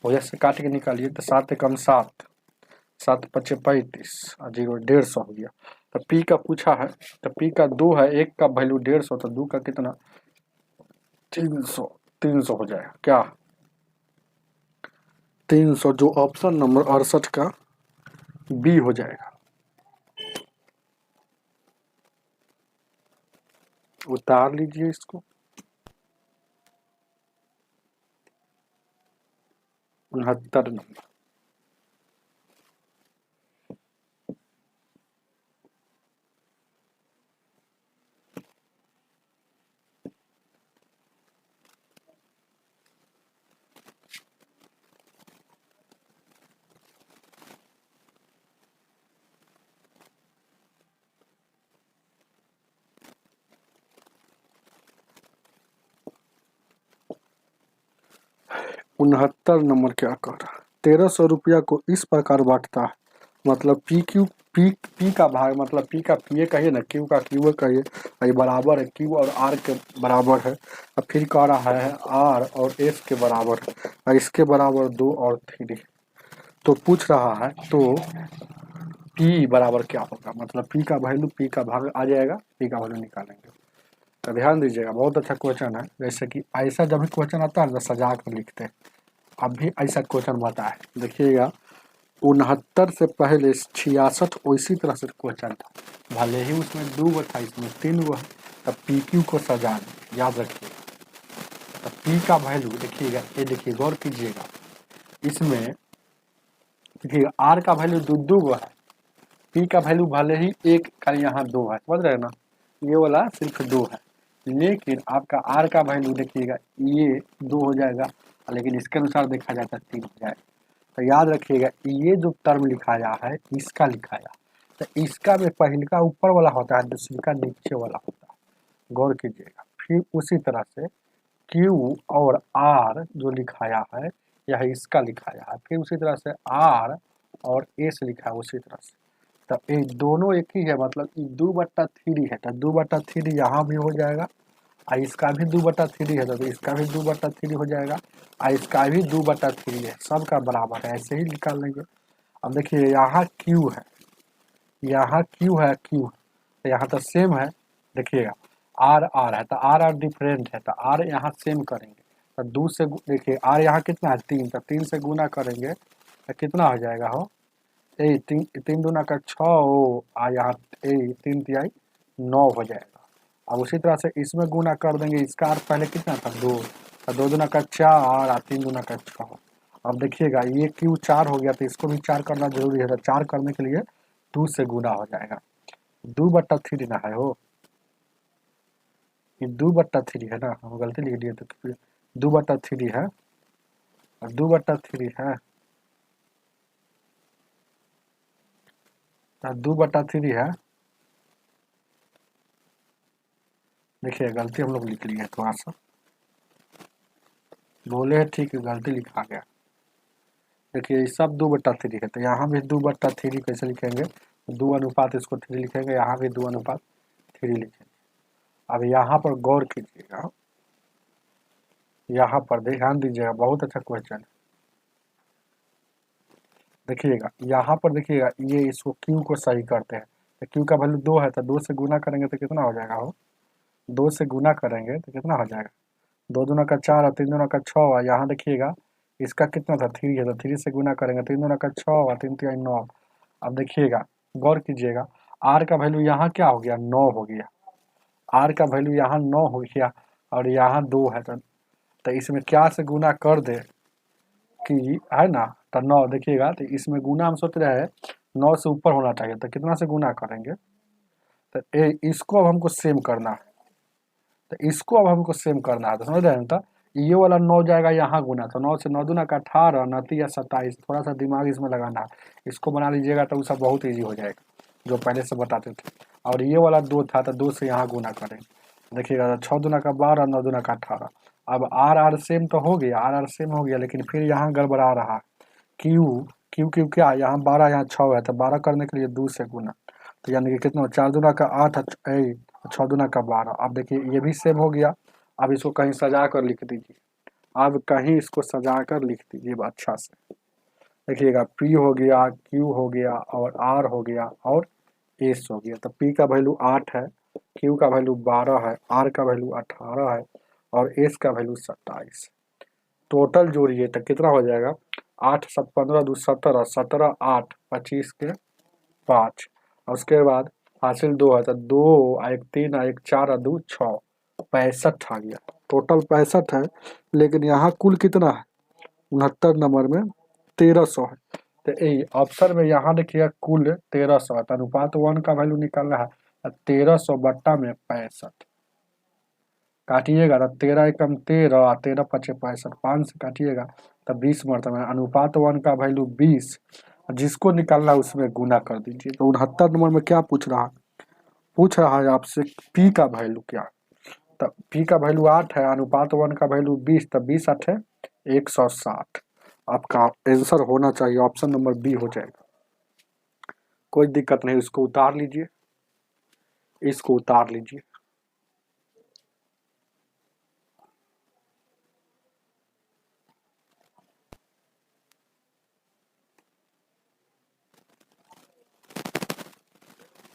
वजह से काट के निकालिए। तो 7 एकम 7 7 5 35 और 0 150 हो गया। तो पी का पूछा है तो पी का 2 है, 1 का वैल्यू 150, तो 2 का कितना 300 300 हो जाएगा क्या 300, जो ऑप्शन नंबर 68 का बी हो जाएगा। उतार लीजिए इसको 69 नंबर। उनहत्तर नंबर क्या कर रहा है 1300 रुपया को इस प्रकार बांटता है, मतलब पी क्यू पी का भाग, मतलब पी का पी कहिए ना, क्यू का क्यू कहिए, ये बराबर है क्यू और आर के बराबर है। अब फिर कह रहा है आर और एस के बराबर है और इसके बराबर 2 और 3, तो पूछ रहा है तो पी बराबर क्या होगा, मतलब पी का वैल्यू पी का भाग आ जाएगा, पी का वैल्यू निकालेंगे। तो ध्यान दीजिएगा, बहुत अच्छा क्वेश्चन है। जैसे कि ऐसा जब भी क्वेश्चन आता है तो सजा कर लिखते हैं। अब भी ऐसा क्वेश्चन बता है, देखिएगा 69 से पहले 66 उसी तरह से क्वेश्चन था, भले ही उसमें 2 गो था, इसमें 3 गो है। तब पी क्यू को सजा दें, याद रखिए। तब पी का वैल्यू देखिएगा, ये देखिए गौर कीजिएगा, इसमें देखिएगा आर का वैल्यू 2 गो है, पी का वैल्यू भले ही 1 का यहाँ 2 है, समझ रहे हैं ना, ये वाला सिर्फ 2 है, लेकिन आपका आर का वैल्यू देखिएगा ये 2 हो जाएगा, लेकिन इसके अनुसार देखा जाता है 3 हो जाएगा। तो याद रखिएगा ये जो टर्म लिखाया है इसका लिखाया, तो इसका में पहले का ऊपर वाला होता है, दूसरे का नीचे वाला होता है, गौर कीजिएगा। फिर उसी तरह से Q और R जो लिखाया है यह इसका लिखाया है, फिर उसी तरह से R और S लिखा है उसी तरह से। तो ये दोनों एक ही है, मतलब 2/3 है, तो 2/3 यहाँ भी हो जाएगा, और इसका भी 2/3 है, तो इसका भी 2/3 हो जाएगा, और इसका भी 2/3 है, सबका बराबर है, ऐसे ही निकाल लेंगे। अब देखिए यहाँ Q है, यहाँ Q है, Q तो यहाँ तो सेम है, देखिएगा R R है, तो R R डिफरेंट है, तो R यहाँ सेम करेंगे, तो 2 से देखिए R यहाँ कितना है 3, तो 3 से गुना करेंगे तो कितना हो जाएगा हो, 3 दूना का 6 हो, यहाँ 3 तिहाई 9 हो जाएगा। अब उसी तरह से इसमें गुना कर देंगे, इसका R पहले कितना था 2, तो 2 दूना का 4 और 3 दूना का 6। अब देखिएगा ये Q 4 हो गया, तो इसको भी 4 करना जरूरी है, तो 4 करने के लिए 2 से गुना हो जाएगा, 2/3 ना है हो, ये 2/3 है ना, हम गलती लिख दिए, तो 2/3 है, और 2/3 है, तो 2/3 है। देखिए गलती हम लोग लिख लिए, थोड़ा सा बोले हैं ठीक है, गलती लिखा गया। देखिए ये सब 2/3 है, तो यहाँ भी 2/3 कैसे लिखेंगे, 2 अनुपात इसको 3 लिखेंगे, यहाँ भी 2/3 लिखेंगे। अब यहाँ पर गौर कीजिएगा, यहाँ पर ध्यान दीजिएगा, बहुत अच्छा क्वेश्चन है। देखिएगा यहाँ पर देखिएगा, ये इसको क्यू को सही करते हैं, तो क्यू का वैल्यू 2 है, तो 2 से गुना करेंगे तो कितना हो जाएगा हो, 2 से गुना करेंगे तो कितना हो जाएगा, 2 दूना का 4 और 3 दूना का 6, और यहाँ देखिएगा इसका कितना था 3 है, तो 3 से गुना करेंगे, 3 दूना का 6 और 3 तिहाई 9। अब देखिएगा गौर कीजिएगा, आर का वैल्यू यहाँ क्या हो गया 9 हो गया, आर का वैल्यू यहाँ 9 हो गया, और यहाँ 2 है, तो इसमें क्या से गुना कर दे कि है ना, तो 9 देखिएगा, तो इसमें गुना हम सोच रहे हैं 9 से ऊपर होना चाहिए, तो कितना से गुना करेंगे, तो इसको अब हमको सेम करना है, तो इसको अब हमको सेम करना है, तो समझ रहे हैं, तो ये वाला 9 जाएगा यहाँ गुना, तो 9 से 9 दूना का 18, 9 या 27, थोड़ा सा दिमाग इसमें लगाना है, इसको बना लीजिएगा तो सब बहुत ईजी हो जाएगा, जो पहले से बताते थे। और ये वाला 2 था, तो 2 से यहाँ गुना करेंगे, देखिएगा 6 दूना का 12, 9 दूना का 18। अब आर आर सेम तो हो गया, आर आर सेम हो गया, लेकिन फिर यहाँ गड़बड़ा रहा, क्यू क्यू क्यू क्या, यहाँ 12 यहाँ 6 है, तो 12 करने के लिए 2 से गुना, तो यानी कि कितना 4 दूना का 8, 6 दूना का 12। अब देखिए ये भी सेम हो गया, अब इसको कहीं सजा कर लिख दीजिए, अब कहीं इसको सजा कर लिख दीजिए अच्छा से, देखिएगा पी हो गया, क्यू हो गया, और आर हो गया, और एस हो गया। तो पी का वैल्यू 8 है, क्यू का वैल्यू 12 है, आर का वैल्यू 18 है, और एस का वैल्यू 27। टोटल जोड़िए तो कितना हो जाएगा, 8 7 15 2 17, 17 8 25 के 5, और उसके बाद हासिल 2 है, तो 2 एक 3 एक 4 और 2 6, 65 आ गया, टोटल 65 है, लेकिन यहाँ कुल कितना है 69 नंबर में 1300 है, तो यही ऑप्शन में यहाँ देखिएगा कुल 1300 है, तो अनुपात 1 का वैल्यू निकालना है, 1300 बट्टा में 65, काटिएगा तो 13 एकम 13, 13 पचे 65, 5 से काटिएगा तो 20 मरतबा है, अनुपात 1 का वैल्यू 20, जिसको निकालना उसमें गुना कर दीजिए। तो 69 नंबर में क्या पूछ रहा है आपसे, पी का वैल्यू क्या, तो पी का वैल्यू 8 है, अनुपात 1 का वैल्यू 20, तो 20 8 है 160, आपका आंसर होना चाहिए ऑप्शन नंबर बी हो जाएगा। कोई दिक्कत नहीं, इसको उतार लीजिए, इसको उतार लीजिए।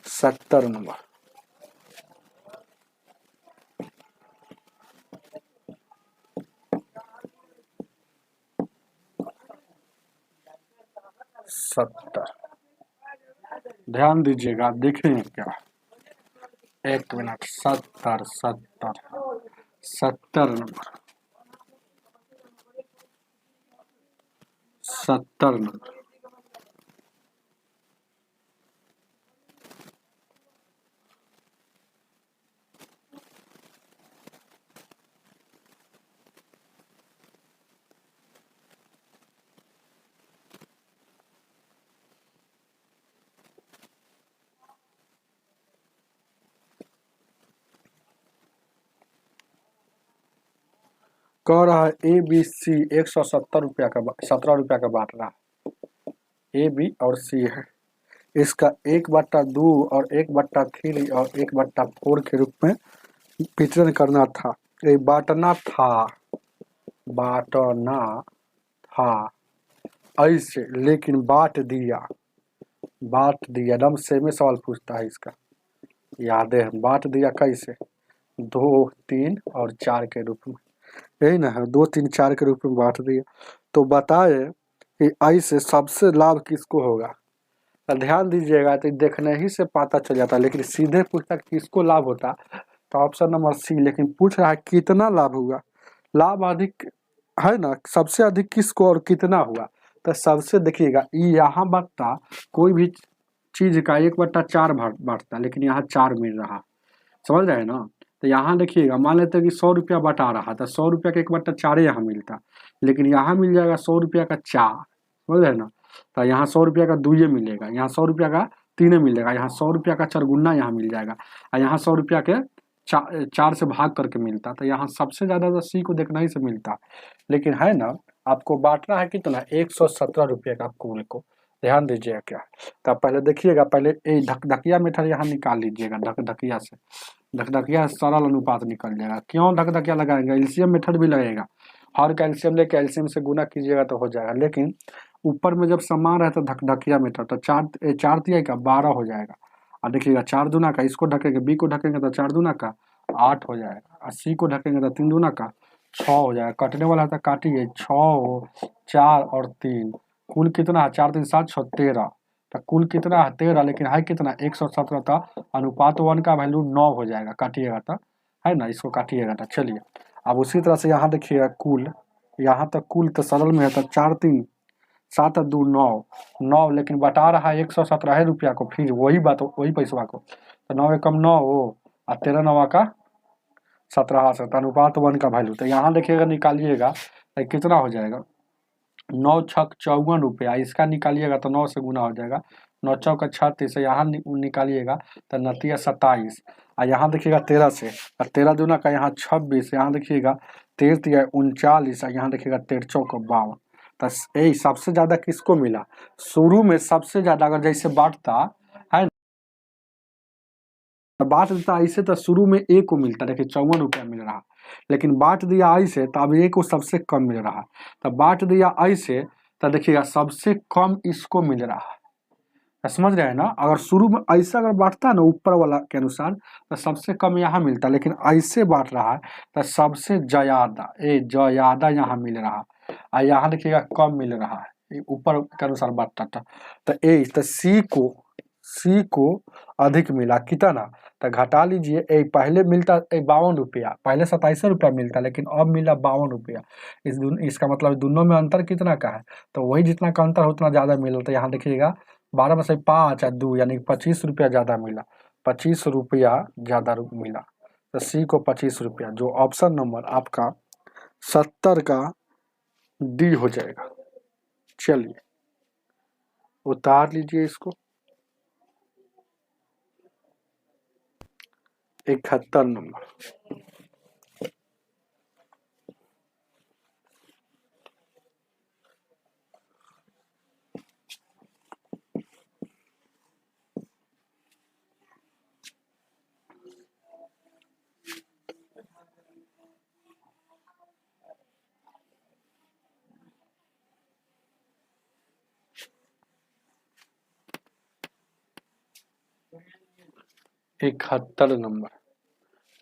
सत्तर नंबर ध्यान दीजिएगा, आप देखेंगे क्या? एक मिनट, 70 70 70 नंबर, 70 नंबर। कह रहा है ए बी सी 170 रुपया का 17 रुपया का बांट रहा है। ए बी और सी है, इसका 1/2 और 1/3 और 1/4 के रूप में वितरण करना था। ये बांटना था, बांटना था ऐसे, लेकिन बांट दिया एकदम सेम सवाल पूछता है इसका। याद है, बांट दिया कैसे? 2 3 और 4 के रूप में, यही ना है, 2 3 4 के रूप में बांट दिया। तो बताए कि ऐसे सबसे लाभ किसको होगा? तो ध्यान दीजिएगा, तो देखने ही से पता चल जाता, लेकिन सीधे पूछता किसको लाभ होता तो ऑप्शन नंबर सी। लेकिन पूछ रहा है कितना लाभ हुआ, लाभ अधिक है ना, सबसे अधिक किसको और कितना हुआ। तो सबसे देखिएगा, यहाँ बढ़ता कोई भी चीज का 1/4 बांटता, लेकिन यहाँ 4 मिल रहा, समझ रहे हैं ना। तो यहाँ देखिएगा, मान लेते हैं कि 100 रुपया बटा रहा था, 100 रुपया का 1/4 यहाँ मिलता, लेकिन यहाँ मिल जाएगा 100 रुपया का 4, समझ रहे हैं ना। तो यहाँ 100 रुपया का 2 मिलेगा, यहाँ 100 रुपया का 3 मिलेगा, यहाँ 100 रुपया का 4 यहाँ मिल जाएगा, और यहाँ 100 रुपया के 4 से भाग करके मिलता। तो यहाँ सबसे ज्यादा तो सी को देखना ही से मिलता, लेकिन है ना, आपको बांटना है कितना? 117 रुपये का कुल को। ध्यान दीजिएगा क्या, तो आप पहले देखिएगा, पहले ये ढकढकिया मेथड यहाँ निकाल लीजिएगा, ढकढकिया से, ढकढकिया सरल अनुपात निकल जाएगा। क्यों ढकढकिया लगाएंगे? एलसीएम मेथड भी लगेगा, हर कैल्शियम लेके एलसीएम से गुना कीजिएगा तो हो जाएगा, लेकिन ऊपर में जब समान रहता तो ढकढकिया मेथड, तो 4 तिया का 12 हो जाएगा। और देखिएगा 4 दूना का, इसको ढकेंगे, बी को ढकेंगे तो 4 दूना का 8 हो जाएगा, और सी को ढकेंगे तो 3 दूना का 6 हो जाएगा। कटने वाला था, काटिए, 6 4 और 3, कुल कितना है? 4 3 7 6 13, तो कुल कितना है? 13, लेकिन है कितना? 117। था अनुपात 1 का वैल्यू 9 हो जाएगा, काटिएगा तो, है ना, इसको काटिएगा तो। चलिए, अब उसी तरह से यहाँ देखिएगा कुल, यहाँ तक कुल तो सरल में है, तो 4 3 7 2 9 9, लेकिन बता रहा है 117 रुपया को, फिर वही बात, वही पैसा को, तो 9 एकम 9 हो, और 13 9 का 17 से, तो अनुपात 1 का वैल्यू। तो यहाँ देखिएगा, निकालिएगा तो कितना हो जाएगा? 9 छक 54 रुपया, इसका निकालिएगा तो 9 से गुना हो जाएगा, 9 चौका 36, यहाँ निकालिएगा तो 29 27, और यहाँ देखिएगा 13 से, और 13 दूना का यहाँ 26, यहाँ देखिएगा 13 39, और यहाँ देखिएगा 13 चौका 52। तो यही सबसे ज्यादा किसको मिला? शुरू में सबसे ज्यादा अगर जैसे बांटता है, तो बांट देता ऐसे तो शुरू में ए को मिलता, देखिए 54 रुपया मिल रहा, लेकिन बांट दिया ऐसे तो अब ए को सबसे कम मिल रहा। तो बांट दिया ऐसे तो देखिएगा सबसे कम इसको मिल रहा है, तो समझ रहे हैं ना। अगर शुरू में ऐसा अगर बांटता ना ऊपर वाला के अनुसार, तो सबसे कम यहाँ मिलता, लेकिन ऐसे बांट रहा है तो सबसे ज्यादा ज्यादा यहाँ मिल रहा, और यहाँ देखिएगा कम मिल रहा है, ऊपर के अनुसार बांटता था। तो तो सी को अधिक मिला, कितना? तो घटा लीजिए, पहले मिलता 52 रुपया, पहले 27 रुपया मिलता, लेकिन अब मिला 52 रुपया। इसका मतलब दोनों में अंतर कितना का है? तो वही जितना का अंतर उतना ज्यादा मिला। तो यहाँ देखिएगा 12 में से 5 और 2 यानी 25 रुपया ज्यादा मिला, 25 रुपया ज्यादा मिला। तो सी को 25 रुपया, जो ऑप्शन नंबर आपका 70 का डी हो जाएगा। चलिए उतार लीजिए इसको, 71 नंबर। इकहत्तर नंबर।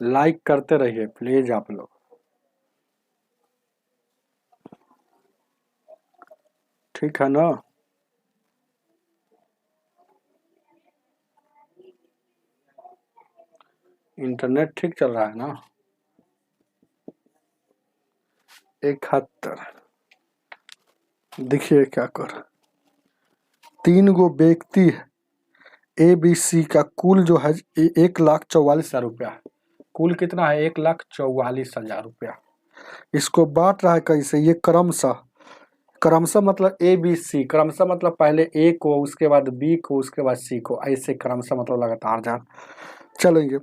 लाइक करते रहिए प्लीज आप लोग। ठीक है ना। इंटरनेट ठीक चल रहा है ना। 71 देखिए क्या कर, 3 गो व्यक्ति है, ए बी सी का कुल जो है 1,44,000 रुपया है। कुल कितना है? 1,44,000 रुपया। इसको बांट रहा है कैसे? ये क्रमशः, क्रमशः मतलब ए बी सी, क्रमशः मतलब पहले ए को, उसके बाद बी को, उसके बाद सी को, ऐसे क्रमशः मतलब लगातार जा चलेंगे।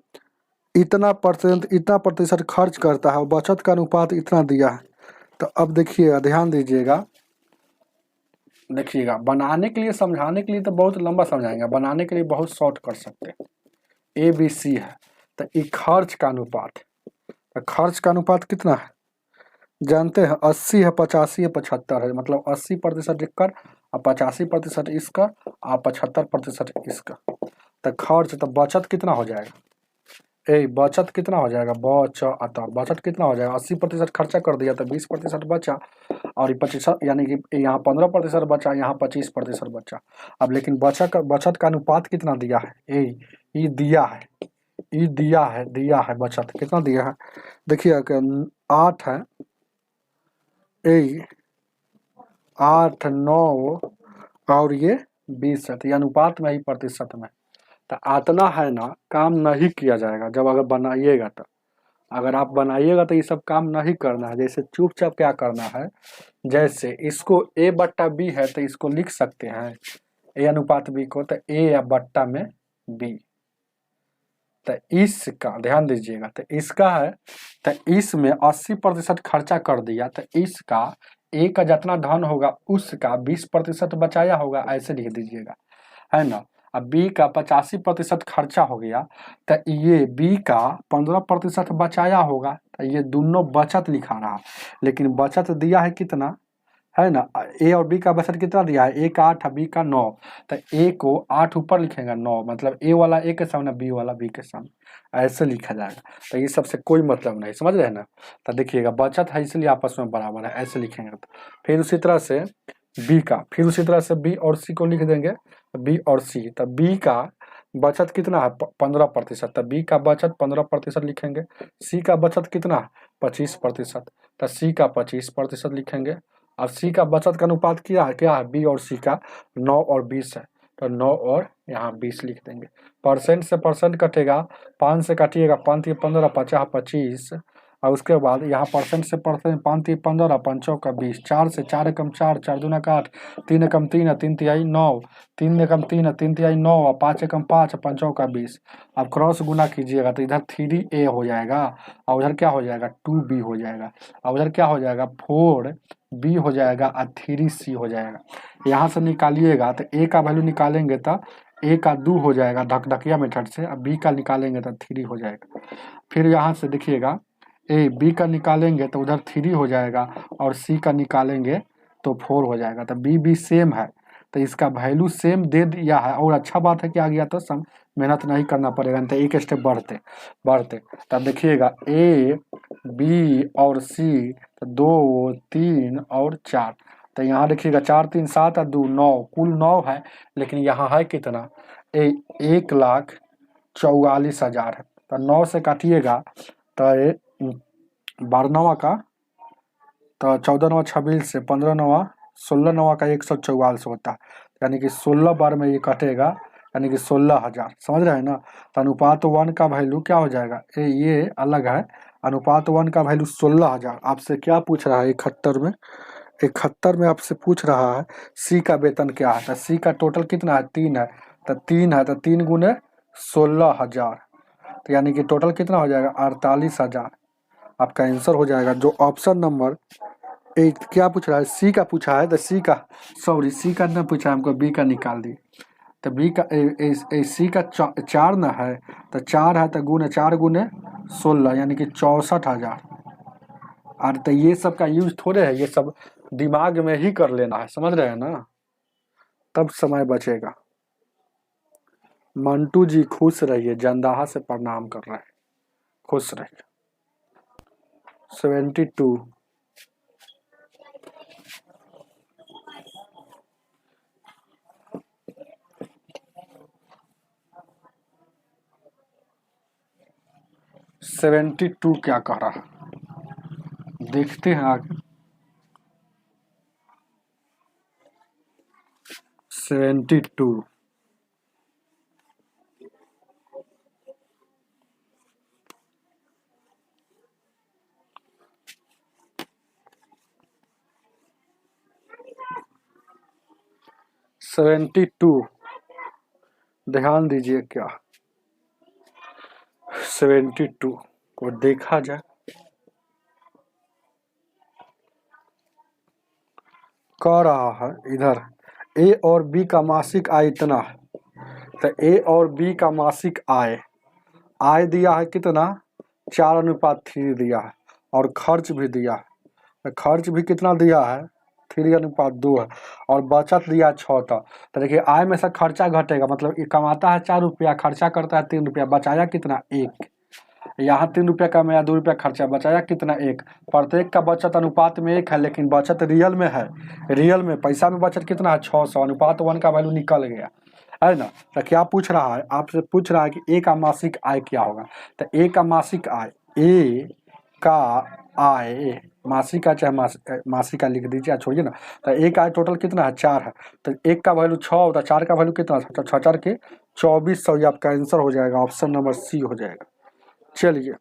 इतना प्रतिशत खर्च करता है और बचत का अनुपात इतना दिया है। तो अब देखिएगा, ध्यान दीजिएगा, देखिएगा, बनाने के लिए, समझाने के लिए तो बहुत लंबा समझाएंगे, बनाने के लिए बहुत शॉर्ट कर सकते हैं। ए बी सी है तो ये खर्च का अनुपात, तो खर्च का अनुपात कितना है जानते हैं? 80 है, 85 है, 75 है, मतलब 80% इसका और 85% इसका और 75% इसका। तो खर्च, तो बचत कितना हो जाएगा? बचत कितना हो जाएगा? बचत कितना हो जाएगा? 80% खर्चा कर दिया तो 20% बचा, और ये 25, यानी कि यहाँ 15% बचा, यहाँ 25% बचा। अब लेकिन बचत का अनुपात कितना दिया है? ये दिया है, दिया है बचत कितना दिया है? देखिए 8 है, 8, 9 और ये 20 है, तो ये अनुपात में ही प्रतिशत में। तो आतना है ना, काम नहीं किया जाएगा जब अगर बनाइएगा तो। अगर आप बनाइएगा तो ये सब काम नहीं करना है, जैसे चुपचाप क्या करना है, जैसे इसको ए बट्टा बी है तो इसको लिख सकते हैं ए अनुपात बी को, तो ए या बट्टा में बी। तो इसका ध्यान दीजिएगा, तो इसका है, तो इसमें 80% खर्चा कर दिया, तो इसका ए का जितना धन होगा उसका 20% बचाया होगा, ऐसे लिख दीजिएगा, है ना। अब बी का 85% खर्चा हो गया, तो ये बी का 15% बचाया होगा, तो ये दोनों बचत लिखा रहा, लेकिन बचत दिया है कितना, है ना। ए और बी का बचत कितना दिया है? ए का 8 बी का 9, तो ए को 8 ऊपर लिखेगा 9, मतलब ए वाला ए के सामने, बी वाला बी के सामने, ऐसे लिखा जाएगा। तो ये सबसे कोई मतलब नहीं, समझ रहे हैं ना। तो देखिएगा, बचत है इसलिए आपस में बराबर है, ऐसे लिखेंगे। तो फिर उसी तरह से बी का, फिर उसी तरह से बी और सी को लिख देंगे, बी और सी। तो बी का बचत कितना है? 15%, तो बी का बचत 15% लिखेंगे। सी का बचत कितना है? 25%, तो सी का 25% लिखेंगे। अब सी का बचत का अनुपात क्या है? बी और सी का 9 और 20 है, तो 9 और यहाँ 20 लिख देंगे। परसेंट से परसेंट कटेगा, 5 से काटिएगा, 5 3 15, 50 25, और उसके बाद यहाँ परसेंट से परसेंट, 5 3 15, 5 का 20, 4 से 4 एकम 4, 4 दूना का 8, 3 एकम 3 है, 3 तिहाई 9, 3 एकम 3 है, 3 तिहाई 9, और 5 एकम 5, 5 का 20। अब क्रॉस गुना कीजिएगा तो इधर 3a हो जाएगा, और उधर क्या हो जाएगा? 2b हो जाएगा, और उधर क्या हो जाएगा? 4b हो जाएगा, और 3c हो जाएगा। यहाँ से निकालिएगा तो a का वैल्यू निकालेंगे तो a का 2 हो जाएगा ढकढकिया मेथड से, अब b का निकालेंगे तो 3 हो जाएगा। फिर यहाँ से देखिएगा, बी का निकालेंगे तो उधर 3 हो जाएगा, और सी का निकालेंगे तो 4 हो जाएगा। तो बी बी सेम है, तो इसका वैल्यू सेम दे दिया है, और अच्छा बात है कि आ गया तो सम मेहनत नहीं करना पड़ेगा, तो एक स्टेप बढ़ते बढ़ते। तब देखिएगा ए बी और सी, तो 2 3 और 4, तो यहाँ देखिएगा 4 3 7 और 2 9, कुल 9 है, लेकिन यहाँ है कितना? 1,44,000 है, तो 9 से काटिएगा तो 12 नवा का, तो 14 नवा 26 से, 15 नवा 16 नवा का 144 होता है, यानी कि 16 बार में ये कटेगा, यानी कि 16,000, समझ रहे हैं ना। तो अनुपात 1 का वैल्यू क्या हो जाएगा? ये अलग है, अनुपात 1 का वैल्यू 16,000। आपसे क्या पूछ रहा है 71 में? 71 में आपसे पूछ रहा है सी का वेतन क्या है, तो सी का टोटल कितना है? 3 है, तो 3 है, तो 3 गुने 16,000, तो यानी कि टोटल कितना हो जाएगा? 48,000। आपका आंसर हो जाएगा, जो ऑप्शन नंबर एक। क्या पूछ रहा है? सी का पूछा है, तो सी का, सॉरी सी का ना पूछा हमको, बी का निकाल दी। तो बी का सी का 4 ना है, तो 4 है, तो गुने 4 गुने 16, यानी कि 64,000। और तो ये सब का यूज थोड़े है, ये सब दिमाग में ही कर लेना है, समझ रहे हैं ना, तब समय बचेगा। मंटू जी खुश रहिए, जंदाहा से प्रणाम कर रहे हैं, खुश रहिए। 72। 72 क्या कह रहा है, देखते हैं आगे। 72 72 ध्यान दीजिए क्या 72 को देखा जाए, कह रहा है इधर ए और बी का मासिक आय इतना है, तो ए और बी का मासिक आय आय दिया है कितना 4:3 दिया है, और खर्च भी दिया है, तो खर्च भी कितना दिया है 3:2 है, और बचत दिया 6 था। तो देखिए आय में से खर्चा घटेगा, मतलब ये कमाता है 4 रुपया, खर्चा करता है 3 रुपया, बचाया कितना 1। यहाँ 3 रुपया कमाया, 2 रुपया खर्चा, बचाया कितना 1। प्रत्येक का बचत अनुपात में 1 है, लेकिन बचत रियल में है, रियल में पैसा में बचत कितना है 600, अनुपात 1 का वैल्यू निकल गया है ना। तो क्या पूछ रहा है, आपसे पूछ रहा है कि ए का मासिक आय क्या होगा। तो ए का मासिक आय, ए का आय, मासिक का चाहे मासिक का लिख दीजिए, छोड़िए ना। तो ए का आय टोटल कितना है 4 है, तो 1 का वैल्यू 6 होता है, 4 का वैल्यू कितना, 6 के 2400, ये आपका आंसर हो जाएगा, ऑप्शन नंबर सी हो जाएगा। चलिए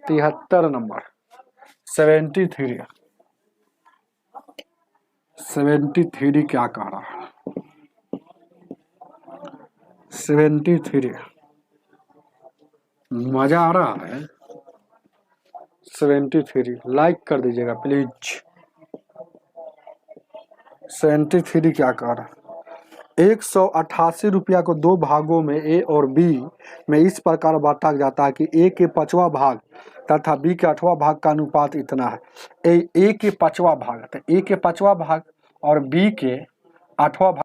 73 नंबर 73 73 क्या कह रहा है 73, मजा आ रहा है 73, लाइक कर दीजिएगा प्लीज। 73 क्या कह रहा है, 188 रुपया को 2 भागों में ए और बी में इस प्रकार बांटा जाता है कि ए के 5वां भाग तथा बी के 8वां भाग का अनुपात इतना है। ए के 5वां भाग, तो ए के 5वां भाग और बी के 8वां भाग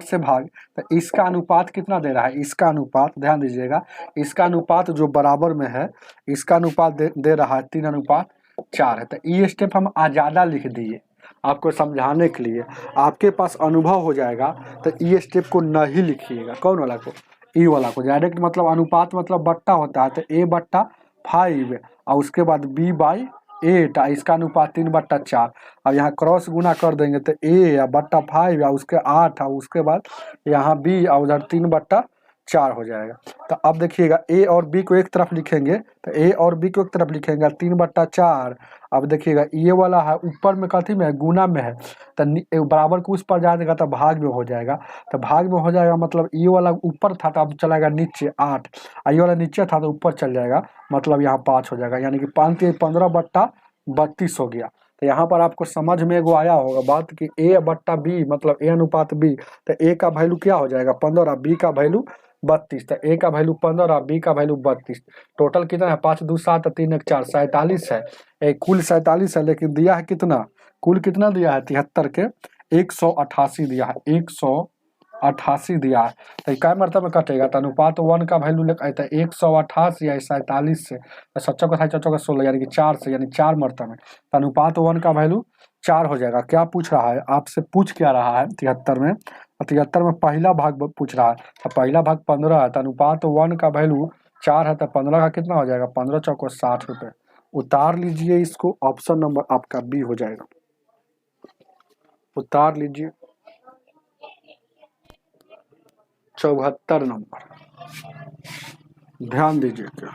से भाग, तो इसका अनुपात कितना दे रहा है, इसका अनुपात ध्यान दीजिएगा, इसका अनुपात जो बराबर में है, इसका अनुपात दे रहा है 3:4 है। तो ये स्टेप हम आज़ादा लिख दिए आपको समझाने के लिए, आपके पास अनुभव हो जाएगा। तो ये स्टेप को नहीं लिखिएगा, कौन वाला को, ई वाला को। डायरेक्ट मतलब अनुपात मतलब बट्टा होता है, तो A/5 और उसके बाद B/8, इसका अनुपात 3/4। अब यहाँ क्रॉस गुना कर देंगे तो A/5 या उसके 8 और उसके बाद यहाँ B और उधर 3/4 हो जाएगा। तो अब देखिएगा A और B को एक तरफ लिखेंगे, तो A और B को एक तरफ लिखेंगे 3/4। अब देखिएगा ये वाला है ऊपर में कथी में है, गुना में है, तो बराबर को उस पर जाएगा तो भाग में हो जाएगा। तो भाग में हो जाएगा मतलब ये वाला ऊपर था तो अब चलाएगा नीचे 8, ये वाला नीचे था तो ऊपर चल जाएगा, मतलब यहाँ 5 हो जाएगा, यानी कि 5×15 = 32 हो गया। तो यहाँ पर आपको समझ में एगो आया होगा बात कि A/B मतलब A/B, तो A का वैल्यू क्या हो जाएगा 15, B का वैल्यू 32, तो A का वैल्यू 15, B का वैल्यू 32। टोटल कितना है 5 2 7 3 1 4 47 है, कुल 47 है, लेकिन दिया है कितना, कुल कितना दिया है 73 के 188 दिया है, 188 दिया है। तो क्या मरतबा कटेगा, तो अनुपात 1 का वैल्यू लेकर तो 188 या 47 से, तो 7×4 = 16, यानी कि 4 से, यानी 4 मरतबा, तो अनुपात 1 का वैल्यू 4 हो जाएगा। क्या पूछ रहा है आपसे, पूछ क्या रहा है 73 में, 73 में पहला भाग पूछ रहा है, तो पहला भाग 15 है, तो अनुपात 1 का वैल्यू 4 है, तो 15 का कितना हो जाएगा, 15×4 = 60 रुपये। उतार लीजिए इसको, ऑप्शन नंबर आपका बी हो जाएगा, उतार लीजिए। 74 नंबर ध्यान दीजिए क्या,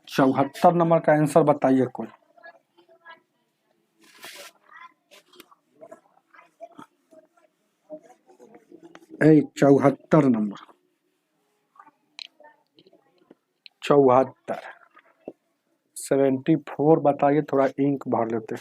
74 नंबर का आंसर बताइए कोई। 74 नंबर 74 74 बताइए, थोड़ा इंक भर लेते।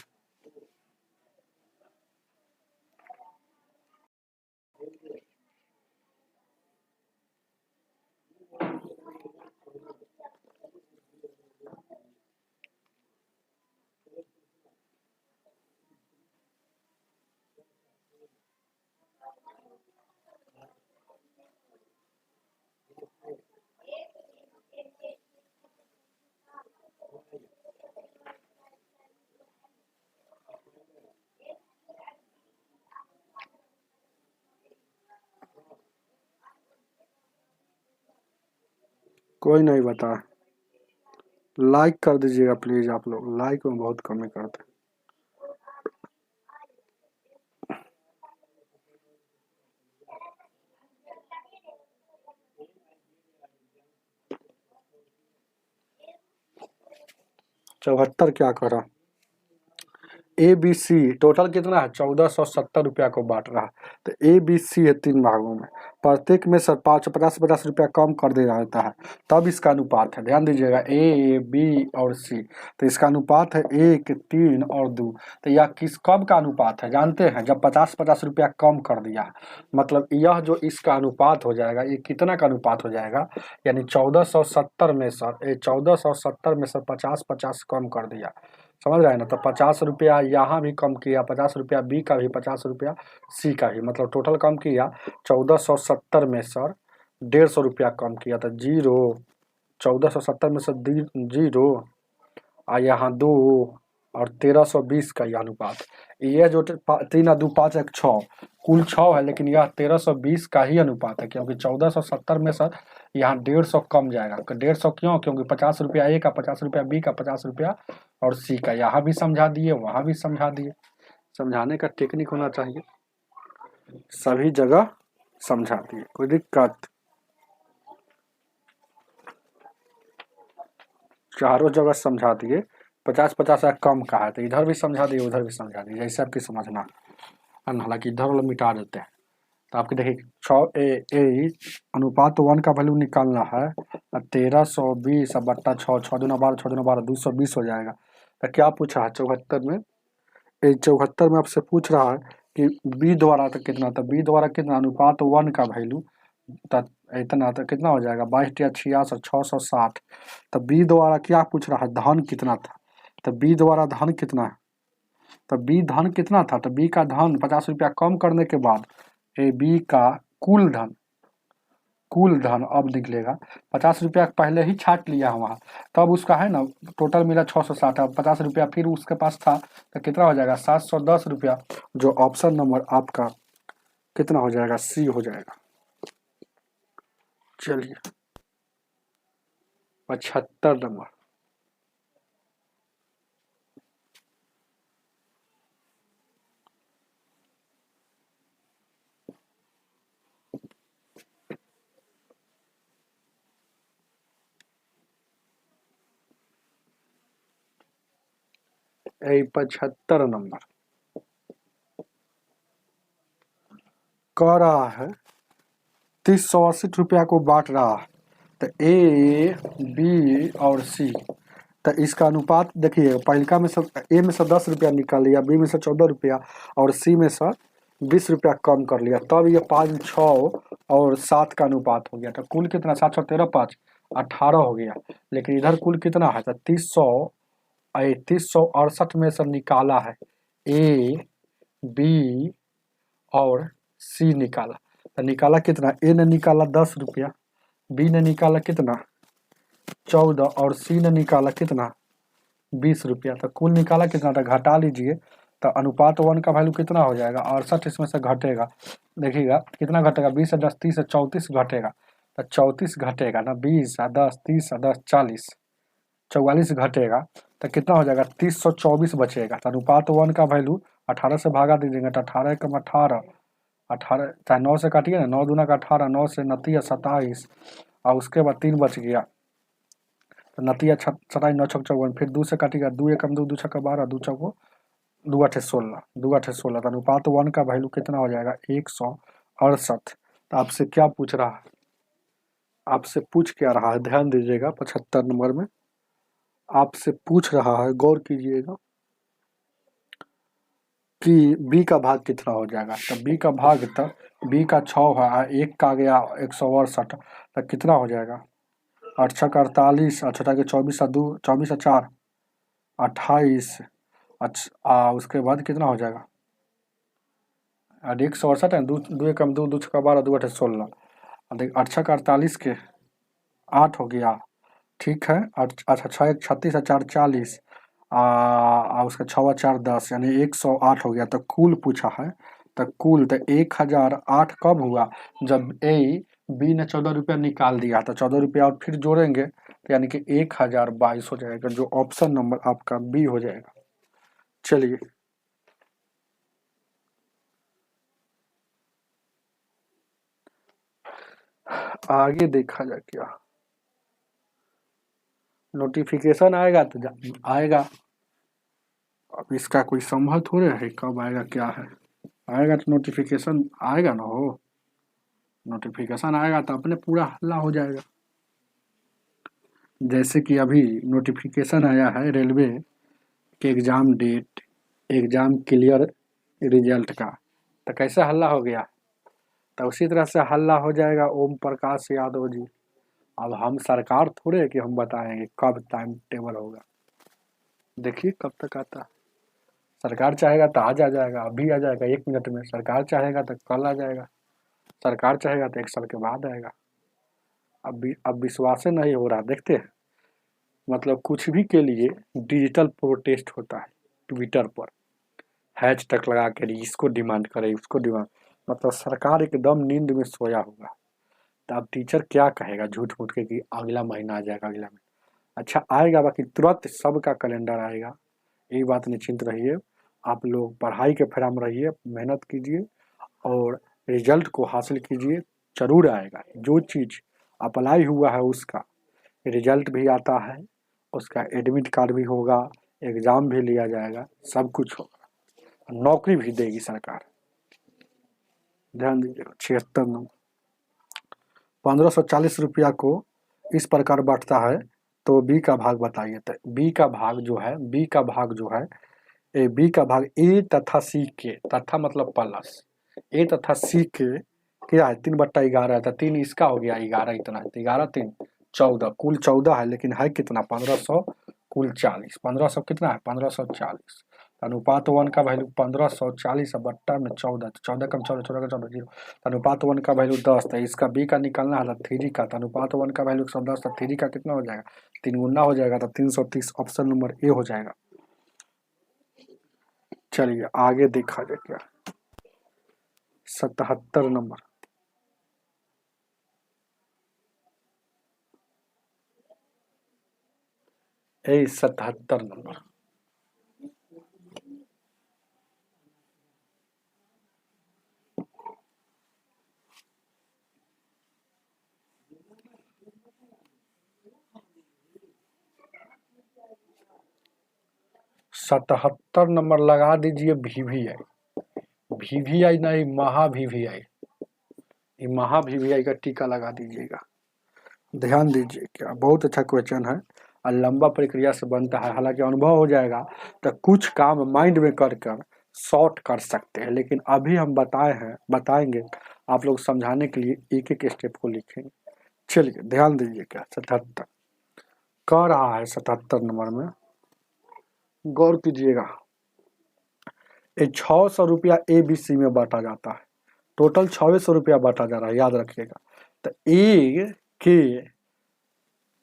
कोई नहीं बता। लाइक कर दीजिएगा प्लीज, आप लोग लाइक में बहुत कमी करते हैं। चौहत्तर क्या करा। ए बी सी टोटल कितना है, 1470 रुपया को बांट रहा है। तो ए बी सी है 3 भागों में, प्रत्येक में सर 50-50 रुपया कम कर दिया जाता है, तब इसका अनुपात है। ध्यान दीजिएगा, ए बी और सी, तो इसका अनुपात है 1, 3 और 2। तो यह किस कब का अनुपात है जानते हैं, जब 50-50 रुपया कम कर दिया। मतलब यह जो इसका अनुपात हो जाएगा, ये कितना का अनुपात हो जाएगा, यानी 1470 में सर 1470 में सर 50-50 कम कर दिया, समझ रहे हैं ना। तो 50 रुपया यहाँ भी कम किया, 50 रुपया बी का भी, 50 रुपया सी का भी, मतलब टोटल कम किया 1470 में सर 150 रुपया कम किया। तो 0, 1470 में से 0 और यहाँ 2 और 1320 का यह अनुपात। ये जो 3 और 2 5 1 6 कुल 6 है, लेकिन यह 1320 का ही अनुपात है, क्योंकि 1470 में सर यहाँ 150 कम जाएगा। 150 क्यों, क्योंकि 50 रुपया ए का, 50 रुपया बी का, 50 रुपया और सी का। यहाँ भी समझा दिए, वहाँ भी समझा दिए। समझाने का टेक्निक होना चाहिए, सभी जगह समझा दिए, कोई दिक्कत। चारों जगह समझा दिए, 50-50 का कम का है, तो इधर भी समझा दिए, उधर भी समझा दिए, जैसे आपकी समझना। हालांकि इधर वाला मिटा देते हैं। तो आपके देखिए 6 अनुपात 1 का वैल्यू निकालना है, 1320 बट्टा 6, 6 दूना 12, 6 दूना 12, 220 हो जाएगा। तो क्या पूछा है 74 में, 74 में आपसे पूछ रहा है कि बी द्वारा तो कितना, तो बी द्वारा कितना, अनुपात 1 का वैल्यू इतना, तो कितना हो जाएगा 22 या 66 और 660। तो बी द्वारा क्या पूछ रहा है, धन कितना था। तो बी द्वारा धन कितना है, तो बी धन कितना था, तो बी का धन 50 रुपया कम करने के बाद ए बी का कुल धन अब निकलेगा। 50 रुपया पहले ही छाट लिया है वहाँ, तब उसका है ना टोटल मिला 660। अब 50 रुपया फिर उसके पास था, तो कितना हो जाएगा 710 रुपया, जो ऑप्शन नंबर आपका कितना हो जाएगा, सी हो जाएगा। चलिए 75 नंबर। ए 75 नंबर कह रहा है 368 रुपया को बांट रहा है। तो ए बी और सी, तो इसका अनुपात देखिए, पहलका में सब ए में से 10 रुपया निकाल लिया, बी में से 14 रुपया और सी में से 20 रुपया कम कर लिया, तब ये 5, 6 और 7 का अनुपात हो गया। तो कुल कितना, 7, 6, 13, 5, 18 हो गया। लेकिन इधर कुल कितना है, तो 368 में से निकाला है ए बी और सी निकाला। तो निकाला कितना, ए ने निकाला 10 रुपया, बी ने निकाला कितना 14 और सी ने निकाला कितना 20 रुपया। तो कुल निकाला कितना था, घटा लीजिए। तो अनुपात 1 का वैल्यू कितना हो जाएगा 68, इसमें से घटेगा, देखिएगा कितना घटेगा, 20 और 10 30 और 34 घटेगा। तो 34 घटेगा ना, 20 और 10 30 और 10 40, 44 घटेगा। तो कितना हो जाएगा 324 बचेगा। तो अनुपात 1 का वैल्यू 18 से भागा दीजिएगा, तो 18 कम 18, 18 चाहे 9 से काटिए ना, 9 दूना का 18, 9 से 29 27 और उसके बाद 3 बच गया, तो 29 27 9 छक 54, फिर 2 से काटिएगा, 2 एकम 2, 2 छक्का 12, 2 चौको 2 8 16, 2 8 16। तो अनुपात 1 का वैल्यू कितना हो जाएगा 168। तो आपसे क्या पूछ रहा है, आपसे पूछ क्या रहा है, ध्यान दीजिएगा 75 नंबर में आपसे पूछ रहा है, गौर कीजिएगा कि बी का भाग कितना हो जाएगा। तो बी का भाग, तक बी का 6 है, 1 का गया 168, तो कितना हो जाएगा 8 छक 48, 8 के 24 और 2 24 और 4 28। अच्छा उसके बाद कितना हो जाएगा 168 है, 2 एकम 2, 2 छक्का 12, 2 8 16, देख 8 छक 48 के 8 हो गया, ठीक है। अच्छा 6 1 36 और 4 40, उसका 6 और 4 10, यानी 108 हो गया। तो कुल पूछा है, तो कुल तो 1008 कब हुआ, जब ए बी ने 14 रुपया निकाल दिया, तो 14 रुपया और फिर जोड़ेंगे तो यानी कि 1022 हो जाएगा, जो ऑप्शन नंबर आपका बी हो जाएगा। चलिए आगे देखा जाए क्या नोटिफिकेशन आएगा तो आएगा। अब इसका कोई संभव थोड़े है कब आएगा क्या है, आएगा तो नोटिफिकेशन आएगा ना हो, नोटिफिकेशन आएगा तो अपने पूरा हल्ला हो जाएगा। जैसे कि अभी नोटिफिकेशन आया है रेलवे के exam date, exam clear result का, तो कैसे हल्ला हो गया, तो उसी तरह से हल्ला हो जाएगा ओम प्रकाश यादव जी। अब हम सरकार थोड़े है कि हम बताएंगे कब टाइम टेबल होगा, देखिए कब तक आता है। सरकार चाहेगा तो आज आ जाएगा, अभी आ जाएगा 1 मिनट में, सरकार चाहेगा तो कल आ जाएगा, सरकार चाहेगा तो 1 साल के बाद आएगा। अब विश्वास नहीं हो रहा, देखते हैं मतलब कुछ भी के लिए डिजिटल प्रोटेस्ट होता है ट्विटर पर, हैच टैग लगा कर इसको डिमांड करे उसको डिमांड, मतलब सरकार एकदम नींद में सोया होगा। तो अब टीचर क्या कहेगा झूठ मूठ के कि अगला महीना आ जाएगा, अगला महीना अच्छा आएगा, बाकी तुरंत सबका कैलेंडर आएगा, यही बात निश्चिंत रहिए। आप लोग पढ़ाई के फेरा में रहिए, मेहनत कीजिए और रिजल्ट को हासिल कीजिए, जरूर आएगा। जो चीज़ अप्लाई हुआ है उसका रिजल्ट भी आता है, उसका एडमिट कार्ड भी होगा, एग्ज़ाम भी लिया जाएगा, सब कुछ होगा, नौकरी भी देगी सरकार। ध्यान दीजिएगा 76 नंबर 1540 रुपया को इस प्रकार बांटता है, तो बी का भाग बताइए। तो बी का भाग जो है, बी का भाग जो है, बी का भाग ए तथा सी के, तथा मतलब प्लस ए तथा सी के क्या है 3/11 है, तो 3 इसका हो गया 11, इतना है 11 3 14, कुल 14 है, लेकिन है कितना 1500, कुल 40, 1500 कितना है 1540, अनुपात 1 का वैल्यू 1540 बट्टा में 14, तो 14 कम 14 14 का 14 जीरो, अनुपात 1 का वैल्यू 10, तो इसका बी का निकालना है 3 का, तो अनुपात 1 का वैल्यू 110, तो 3 का कितना हो जाएगा 3 गुना हो जाएगा, तो 330 ऑप्शन नंबर ए हो जाएगा। चलिए आगे देखा जाए क्या 77 नंबर, ए 77 नंबर, सतहत्तर नंबर लगा दीजिए VVI नहीं महा VVI, ये महा VVI का टीका लगा दीजिएगा। ध्यान दीजिए क्या बहुत अच्छा क्वेश्चन है और लंबा प्रक्रिया से बनता है, हालांकि अनुभव हो जाएगा तो कुछ काम माइंड में कर कर शॉर्ट कर सकते हैं, लेकिन अभी हम बताएंगे आप लोग समझाने के लिए एक एक स्टेप को लिखेंगे। चलिए ध्यान दीजिए क्या 77 कह रहा है, 77 नंबर में गौर कीजिएगा, ये 600 रुपया ABC में बांटा जाता है, टोटल 600 रुपया बांटा जा रहा है, याद रखिएगा। तो ए के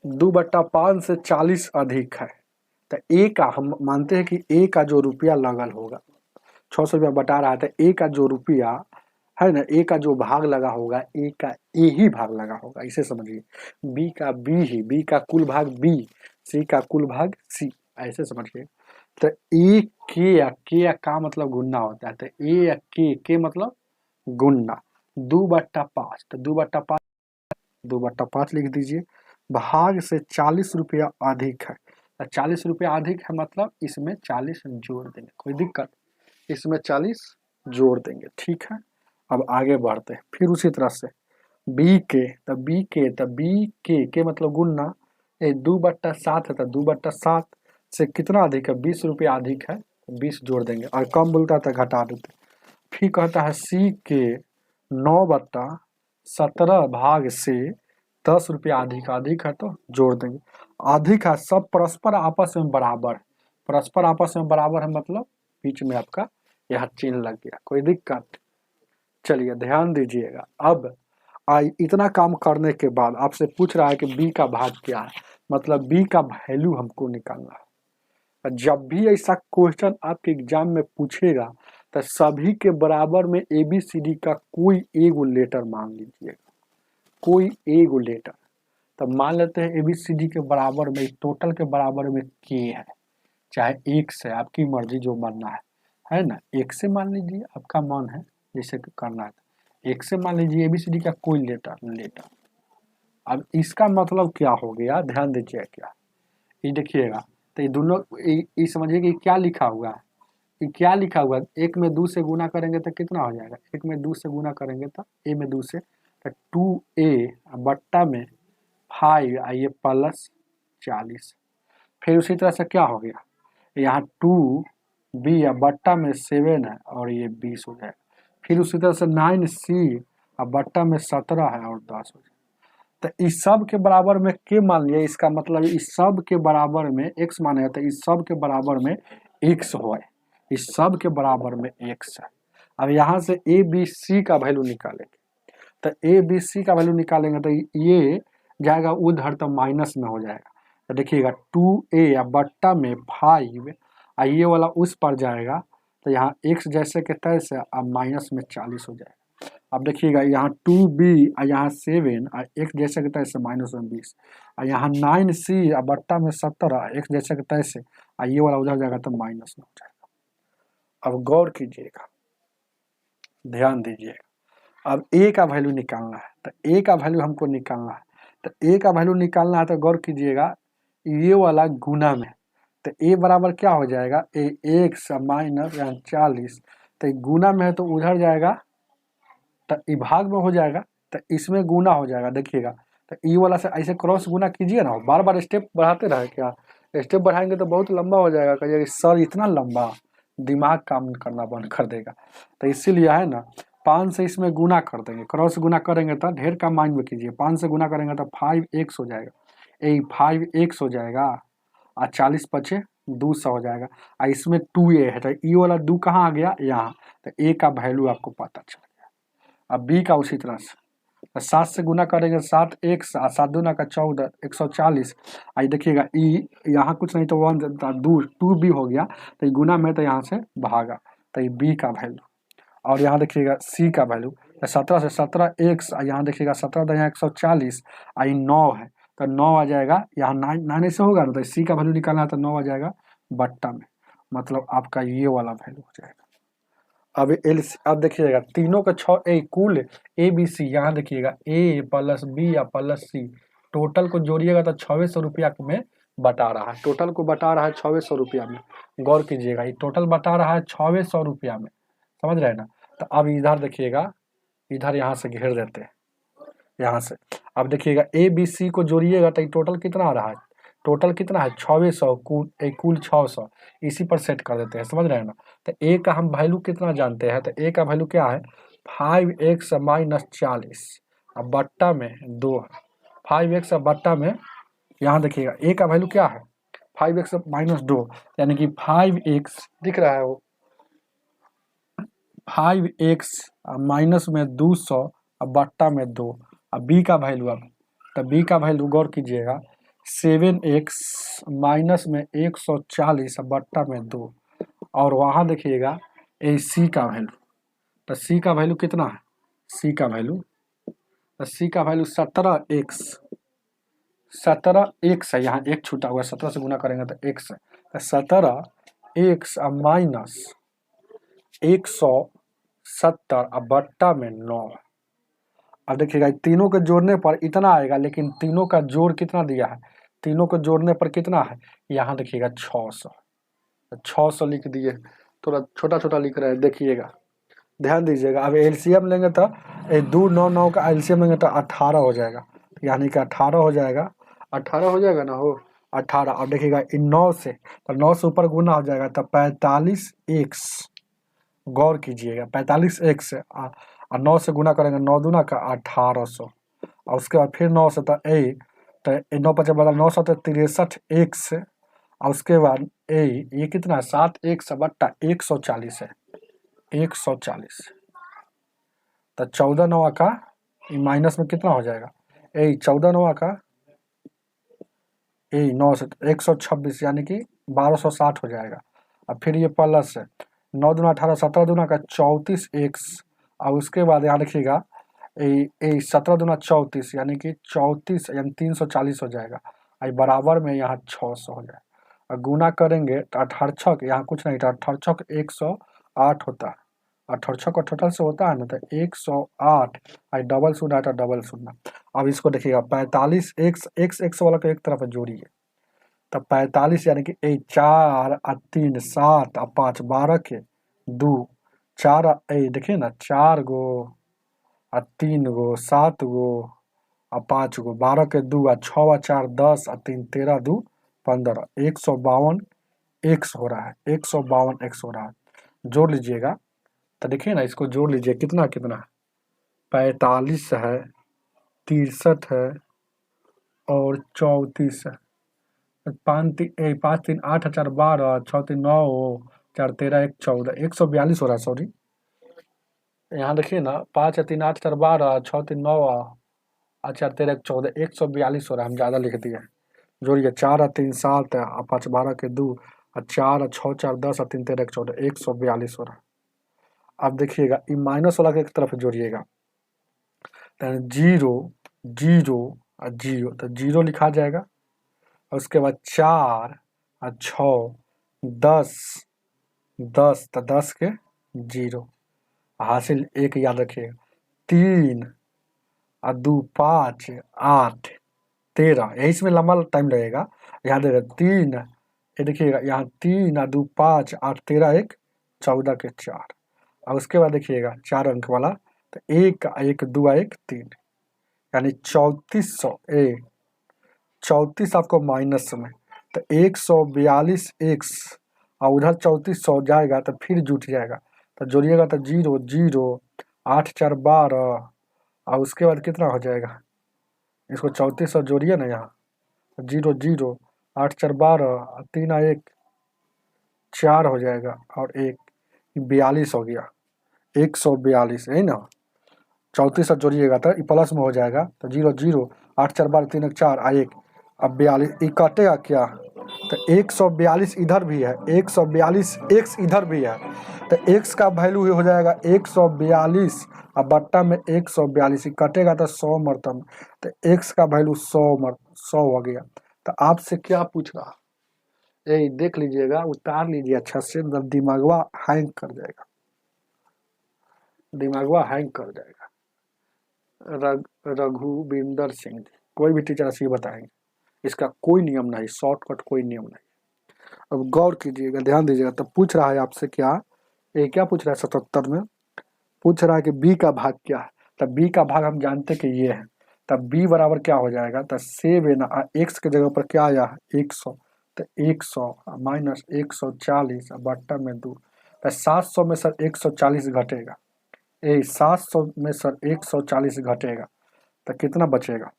2/5 से 40 अधिक है, तो ए का हम मानते हैं कि ए का जो रुपया लगल होगा 600 रुपया बटा रहा है, तो ए का जो रुपया है ना, ए का जो भाग लगा होगा ए का ए ही भाग लगा होगा, इसे समझिए। बी का बी ही, बी का कुल भाग बी, सी का कुल भाग सी, ऐसे समझिए। तो ए के या का मतलब गुन्ना होता है, तो ए या के मतलब गुन्ना 2/5, तो 2/5 लिख दीजिए, भाग से 40 रुपया अधिक है, तो 40 रुपया अधिक है मतलब इसमें 40 जोड़ देंगे, कोई दिक्कत, इसमें 40 जोड़ देंगे, ठीक है। अब आगे बढ़ते हैं, फिर उसी तरह से बी के मतलब गुन्ना, 2/7 है, तो 2/7 से कितना अधिक है 20 रुपया अधिक है, 20 जोड़ देंगे, और कम बोलता है तो घटा देते। फिर कहता है सी के 9/17 भाग से 10 रुपया अधिक है तो जोड़ देंगे, अधिक है, सब परस्पर आपस में बराबर, परस्पर आपस में बराबर है मतलब बीच में आपका यह चिन्ह लग गया, कोई दिक्कत। चलिए ध्यान दीजिएगा, अब इतना काम करने के बाद आपसे पूछ रहा है कि बी का भाग क्या है, मतलब बी का वैल्यू हमको निकालना है। जब भी ऐसा क्वेश्चन आपके एग्जाम में पूछेगा तो सभी के बराबर में ABCD का कोई एक लेटर मान लीजिएगा, कोई एगो लेटर, तो मान लेते हैं ABCD के बराबर में, टोटल के बराबर में के है, चाहे एक से, आपकी मर्जी जो मानना है ना। एक से मान लीजिए, आपका मन है जैसे करना है, एक से मान लीजिए ABCD का कोई लेटर। अब इसका मतलब क्या हो गया, ध्यान दीजिए क्या, ये देखिएगा, तो ये दोनों, ये समझिए कि क्या लिखा हुआ है, ये क्या लिखा हुआ है, एक में 2 से गुना करेंगे तो कितना हो जाएगा, एक में 2 से गुना करेंगे तो ए में 2 से, तो 2A बट्टा में 5 ये प्लस 40। फिर उसी तरह से क्या हो गया, यहाँ 2B बट्टा में 7 है और ये 20 हो जाएगा। फिर उसी तरह से 9C बट्टा में 17 है और 10 हो जाएगा। तो इस सब के बराबर में के मान लिया, इसका मतलब इस सब के बराबर में x माने, तो इस सब के बराबर में x हो, इस सब के बराबर में x है। अब यहाँ से ABC का वैल्यू निकालेंगे, तो ABC का वैल्यू निकालेंगे तो ये जाएगा उधर, तो माइनस में हो जाएगा। तो देखिएगा 2A बट्टा में 5 ये वाला उस पर जाएगा, तो यहाँ x जैसे के तैसे अब माइनस में 40 हो जाएगा। अब देखिएगा यहाँ 2B यहाँ 7 x जैसे के तैसे माइनस में 20, यहाँ 9C बट्टा में 17 x जैसे के तैसे ये वाला उधर जाएगा तो माइनस में हो जाएगा। अब गौर कीजिएगा, ध्यान दीजिएगा, अब a का वैल्यू निकालना है, तो a का वैल्यू हमको निकालना है, तो a का वैल्यू निकालना है, तो गौर कीजिएगा ये वाला गुना में, तो a बराबर क्या हो जाएगा, x माइनस 40, तो गुना में है तो उधर जाएगा, तो ई भाग में हो जाएगा, तो इसमें गुना हो जाएगा। देखिएगा, तो ई वाला से ऐसे क्रॉस गुना कीजिए ना, बार बार स्टेप बढ़ाते रहे, क्या स्टेप बढ़ाएंगे तो बहुत लंबा हो जाएगा, कहिए सर इतना लंबा, दिमाग काम करना बंद कर देगा। तो इसीलिए है ना, 5 से इसमें गुना कर देंगे, क्रॉस गुना करेंगे तो ढेर का माइंड में कीजिए, 5 से गुना करेंगे तो 5x हो जाएगा, 5x हो जाएगा, और 40 पचे 200 हो जाएगा, और इसमें 2A है, तो ई वाला 2 कहाँ आ गया, यहाँ, तो a का वैल्यू आपको पता चल गया। अब b का उसी तरह से, 7 से गुना करेंगे 7x, 7 दूना का 14, 140, आई देखिएगा ई यहाँ कुछ नहीं तो 2b हो गया, तो ये गुना में तो यहाँ से भागा, तो ये b का वैल्यू। और यहाँ देखिएगा c का वैल्यू, 17 से 17x, यहाँ देखिएगा 17 तो यहाँ 140, आई 9 है, तो 9 आ जाएगा, यहाँ 9 से होगा ना, तो c का वैल्यू निकालना है तो 9 आ जाएगा बट्टा में, मतलब आपका ये वाला वैल्यू हो जाएगा। अब देखिएगा तीनों का 6 कुल ABC, यहाँ देखिएगा A प्लस B या प्लस C, टोटल को जोड़िएगा तो 2600 रुपया में बता रहा है, टोटल को बता रहा है 2600 रुपया में। गौर कीजिएगा, ये टोटल बता रहा है 2600 रुपया में, समझ रहे हैं ना। तो अब इधर देखिएगा, इधर यहाँ से घेर देते हैं, यहाँ से अब देखिएगा ABC को जोड़िएगा तो टोटल कितना आ रहा है, टोटल कितना है 2600 कुल 600, इसी पर सेट कर देते हैं, समझ रहे हैं ना। तो a का हम वैल्यू कितना जानते हैं, तो a का वैल्यू क्या है, 5x माइनस 40 अब बट्टा में 2 है, 5x बट्टा में, यहाँ देखिएगा a का वैल्यू क्या है 5x माइनस 2, यानी कि 5x दिख रहा है वो, 5x माइनस में 200 अब बट्टा में 2। अब b का वैल्यू, अब तो b का वैल्यू गौर कीजिएगा 7x माइनस में 140 बट्टा में 2, और वहाँ देखिएगा c का वैल्यू, तो c का वैल्यू कितना है, c का वैल्यू, तो c का वैल्यू 17x है, यहाँ एक छूटा हुआ है, 17 से गुना करेंगे तो x है, तो 17x माइनस 170 अब बट्टा में 9। अब देखिएगा तीनों के जोड़ने पर इतना आएगा, लेकिन तीनों का जोड़ कितना दिया है, तीनों को जोड़ने पर कितना है, यहाँ देखिएगा 600, 600 लिख दिए, थोड़ा छोटा छोटा लिख रहे हैं, देखिएगा ध्यान दीजिएगा। अब एलसीएम लेंगे तो 2 9 9 का एलसीएम लेंगे तो 18 हो जाएगा, यानी कि 18 हो जाएगा, 18 हो जाएगा ना, हो 18। और देखिएगा इन 9 से, तो 9 से ऊपर गुना हो जाएगा तो 45x, गौर कीजिएगा 45x, और 9 से गुना करेंगे 9 दूना का 1800, और उसके बाद फिर 9 से, तो 9 पचे बदल 900 तो 63x, और उसके बाद ये कितना है 7x बट्टा 140 है, 140, तो 14 9 का माइनस में कितना हो जाएगा, 14 9 का 9 से 126, यानी कि 1260 हो जाएगा। अब फिर ये प्लस है 9 दूना 18, 17 दूना का 34x, और उसके बाद यहाँ देखिएगा ये 17 दूना 34 यानी कि 34 यानी 340 हो जाएगा। और बराबर में यहाँ 600 हो जाएगा। और गुना करेंगे तो 18 छक यहाँ कुछ नहीं था, 18 छक 108 होता है। 18 छक और टोटल से होता है ना, तो 108 और डबल शून्य है तो डबल शून्य। अब इसको देखिएगा 45 x वाला को एक तरफ जोड़िए, तब 45 यानी कि 4 और 3 7 और 5 12 के 2 4 देखिए ना 4 गो और 3 गो 7 गो और 5 गो 12 के 2 और 6 और 4 10 और 3 13 2 15 152 एक्स हो रहा है, 152 एक्स हो रहा है। जोड़ लीजिएगा तो देखिए ना, इसको जोड़ लीजिए कितना कितना है, 45 है, 63 है और 34 है। 5 3 8 4 12 6 3 9 4 13 1 14 142 हो रहा है, सॉरी यहाँ देखिए ना 5 3 8 4 12 6 3 9 और 4 13 1 14 142 हो रहा है, हम ज़्यादा लिख दिए। जोड़िए 4 और 3 7 और 5 12 के 2 और 4 और 6 4 10 और 3 13 1 14 142 हो रहा है। अब देखिएगा ये माइनस वाला के एक तरफ जोड़िएगा, तो 0 0 और 0 तो 0 लिखा जाएगा। और उसके बाद 4 और 6 10 10 तो 10 के 0 हासिल। एक याद रखिएगा 3 और 2 5 8 13, यही इसमें लंबा टाइम लगेगा। यहाँ देखिए 3, ये देखिएगा यहाँ 3 और 2 5 8 13 1 14 के 4। और उसके बाद देखिएगा 4 अंक वाला, तो 1 1 2 1 3 यानी 3400 34 आपको माइनस में, तो 142 एक्स और उधर 3400 जाएगा तो फिर जुट जाएगा। तो जोड़िएगा तो 0 0 8 4 12 और उसके बाद कितना हो जाएगा, इसको 3400 जोड़िए ना यहाँ, 0 0 8 4 12 3 और 1 4 हो जाएगा और 1 42 हो गया, 142 है ना। 3400 जोड़िएगा तो प्लस में हो जाएगा, तो 0 0 8 4 12 3 1 4 और 1 अब 42, ये कटेगा क्या, तो 142 इधर भी है, 142 एक्स इधर भी है, तो एक्स का वैल्यू हो जाएगा 142 और बट्टा में 142 कटेगा तो 100 मरतब, तो एक्स का वैल्यू 100 हो गया। तो आपसे क्या पूछ रहा, यही देख लीजिएगा, उतार लीजिए अच्छा से, दिमागवा हैंग कर जाएगा, दिमागवा हैंग कर जाएगा। रघुविंदर सिंह जी, कोई भी टीचर ऐसे ही बताएंगे, इसका कोई नियम नहीं, शॉर्टकट कोई नियम नहीं। अब गौर कीजिएगा, ध्यान दीजिएगा। तो पूछ रहा है आपसे क्या, ये क्या पूछ रहा है 77 में, पूछ रहा है कि बी का भाग क्या है। तब बी का भाग हम जानते कि ये है, तब बी बराबर क्या हो जाएगा, तो 7 एक्स के जगह पर क्या आया है 100, तो 100 माइनस 140 बट्टा में 2, तो 700 में सर 140 घटेगा, 700 में सर 140 घटेगा तो कितना बचेगा,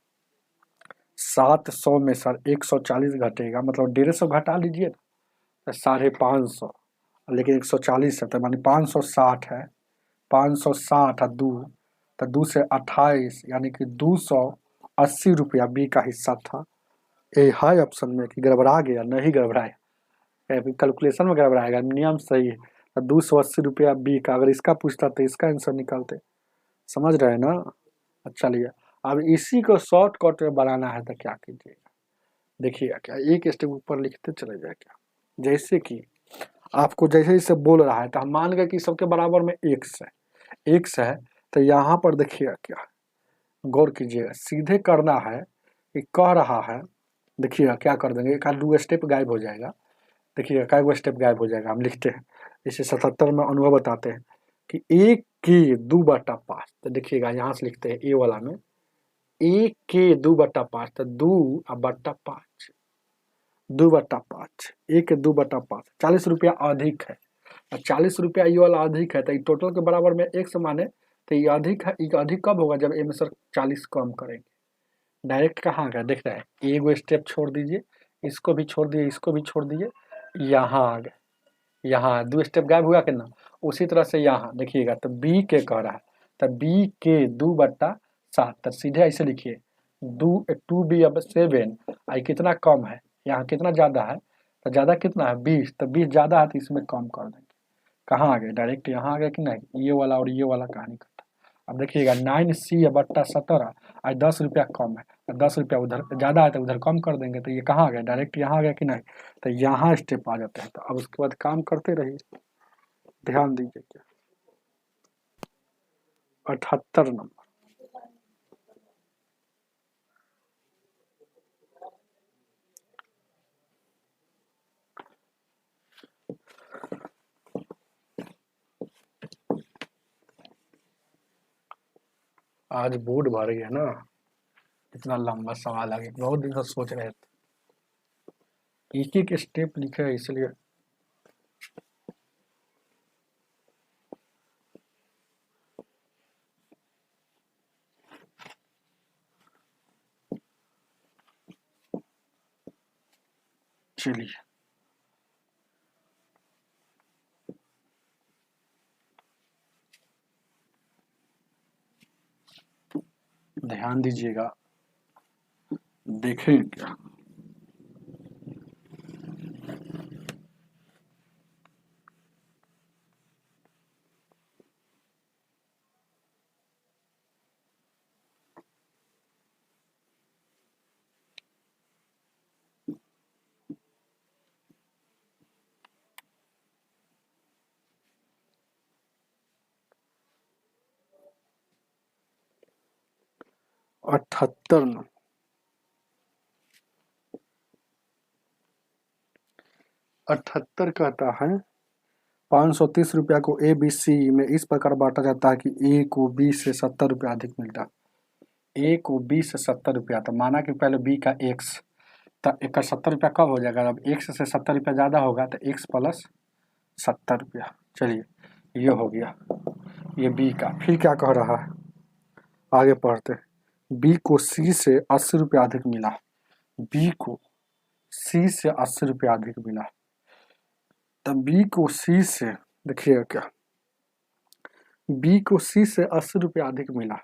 700 में सर 140 घटेगा, मतलब 150 घटा लीजिए तो 550, लेकिन 140 है तो मानी 560 है, 560 और 2 तो 2 से 28 यानी कि 280 रुपया बी का हिस्सा था। ये है ऑप्शन में कि गड़बड़ा गया, नहीं गड़बड़ाया, कैलकुलेशन में गड़बड़ाएगा, नियम सही है। तो 280 रुपया बी का, अगर इसका पूछता तो इसका आंसर निकालते, समझ रहे हैं ना। चलिए अब इसी को शॉर्टकट में बनाना है तो क्या कीजिएगा, देखिएगा क्या, एक स्टेप ऊपर लिखते चले जाए क्या, जैसे कि आपको जैसे जैसे बोल रहा है तो हम मान गए कि सबके बराबर में एक्स है, तो यहाँ पर देखिएगा क्या, गौर कीजिएगा, सीधे करना है कि कह रहा है, देखिएगा क्या कर देंगे, एक 2 स्टेप गायब हो जाएगा। देखिएगा क्या वो स्टेप गायब हो जाएगा, हम लिखते हैं इसे 77 में अनुभव बताते हैं कि 1 के 2/5, तो देखिएगा यहाँ से लिखते हैं ए वाला में 1 के 2/5, तो 2/5 2/5, 1 के 2/5 40 रुपया अधिक है, और 40 रुपया ये वाला अधिक है, तो ये टोटल के बराबर में एक माने, तो ये अधिक है, ये अधिक कब होगा जब ए में सर 40 कम करेंगे। डायरेक्ट कहाँ गया देख रहे हैं, एक स्टेप छोड़ दीजिए, इसको भी छोड़ दिए, इसको भी छोड़ दिए, यहाँ आ गए, यहाँ 2 स्टेप गायब हुआ कि ना। उसी तरह से यहाँ देखिएगा तो बी के कह रहा है, तो बी के 2/7, तो सीधे ऐसे लिखिए 2b अब 7 आई कितना कम है, यहाँ कितना ज़्यादा है, तो ज़्यादा कितना है 20, तो 20 ज़्यादा है तो इसमें कम कर देंगे, कहाँ आ गए डायरेक्ट यहाँ आ गए कि नहीं, ये वाला और ये वाला कहानी करता। अब देखिएगा 9C/17 आज 10 रुपया कम है, 10 रुपया उधर ज़्यादा है तो उधर कम कर देंगे, तो ये कहाँ आ गया, डायरेक्ट यहाँ आ गया कि नहीं, तो यहाँ स्टेप आ जाते हैं। तो अब उसके बाद काम करते रहिए, ध्यान दीजिए। क्या 78 नंबर, आज बोर्ड भर गया ना, इतना लंबा सवाल आ गया, बहुत दिन से सोच रहे थे, एक एक स्टेप लिखे है इसलिए। चलिए ध्यान दीजिएगा, देखें क्या। अठहत्तर नंबर, 78 कहता है 530 रुपया को ABC में इस प्रकार बांटा जाता है कि A को B से 70 रुपया अधिक मिलता है। A को B से 70 रुपया, तो माना कि पहले B का X, तो एक का 70 रुपया कब हो जाएगा, जब X से 70 रुपया ज़्यादा होगा तो X प्लस 70 रुपया। चलिए ये हो गया, ये B का। फिर क्या कह रहा है, आगे पढ़ते हैं। B को C से 80 रुपया अधिक मिला, B को C से 80 रुपया अधिक मिला, तब B को C से, देखिएगा क्या, B को C से 80 रुपया अधिक मिला,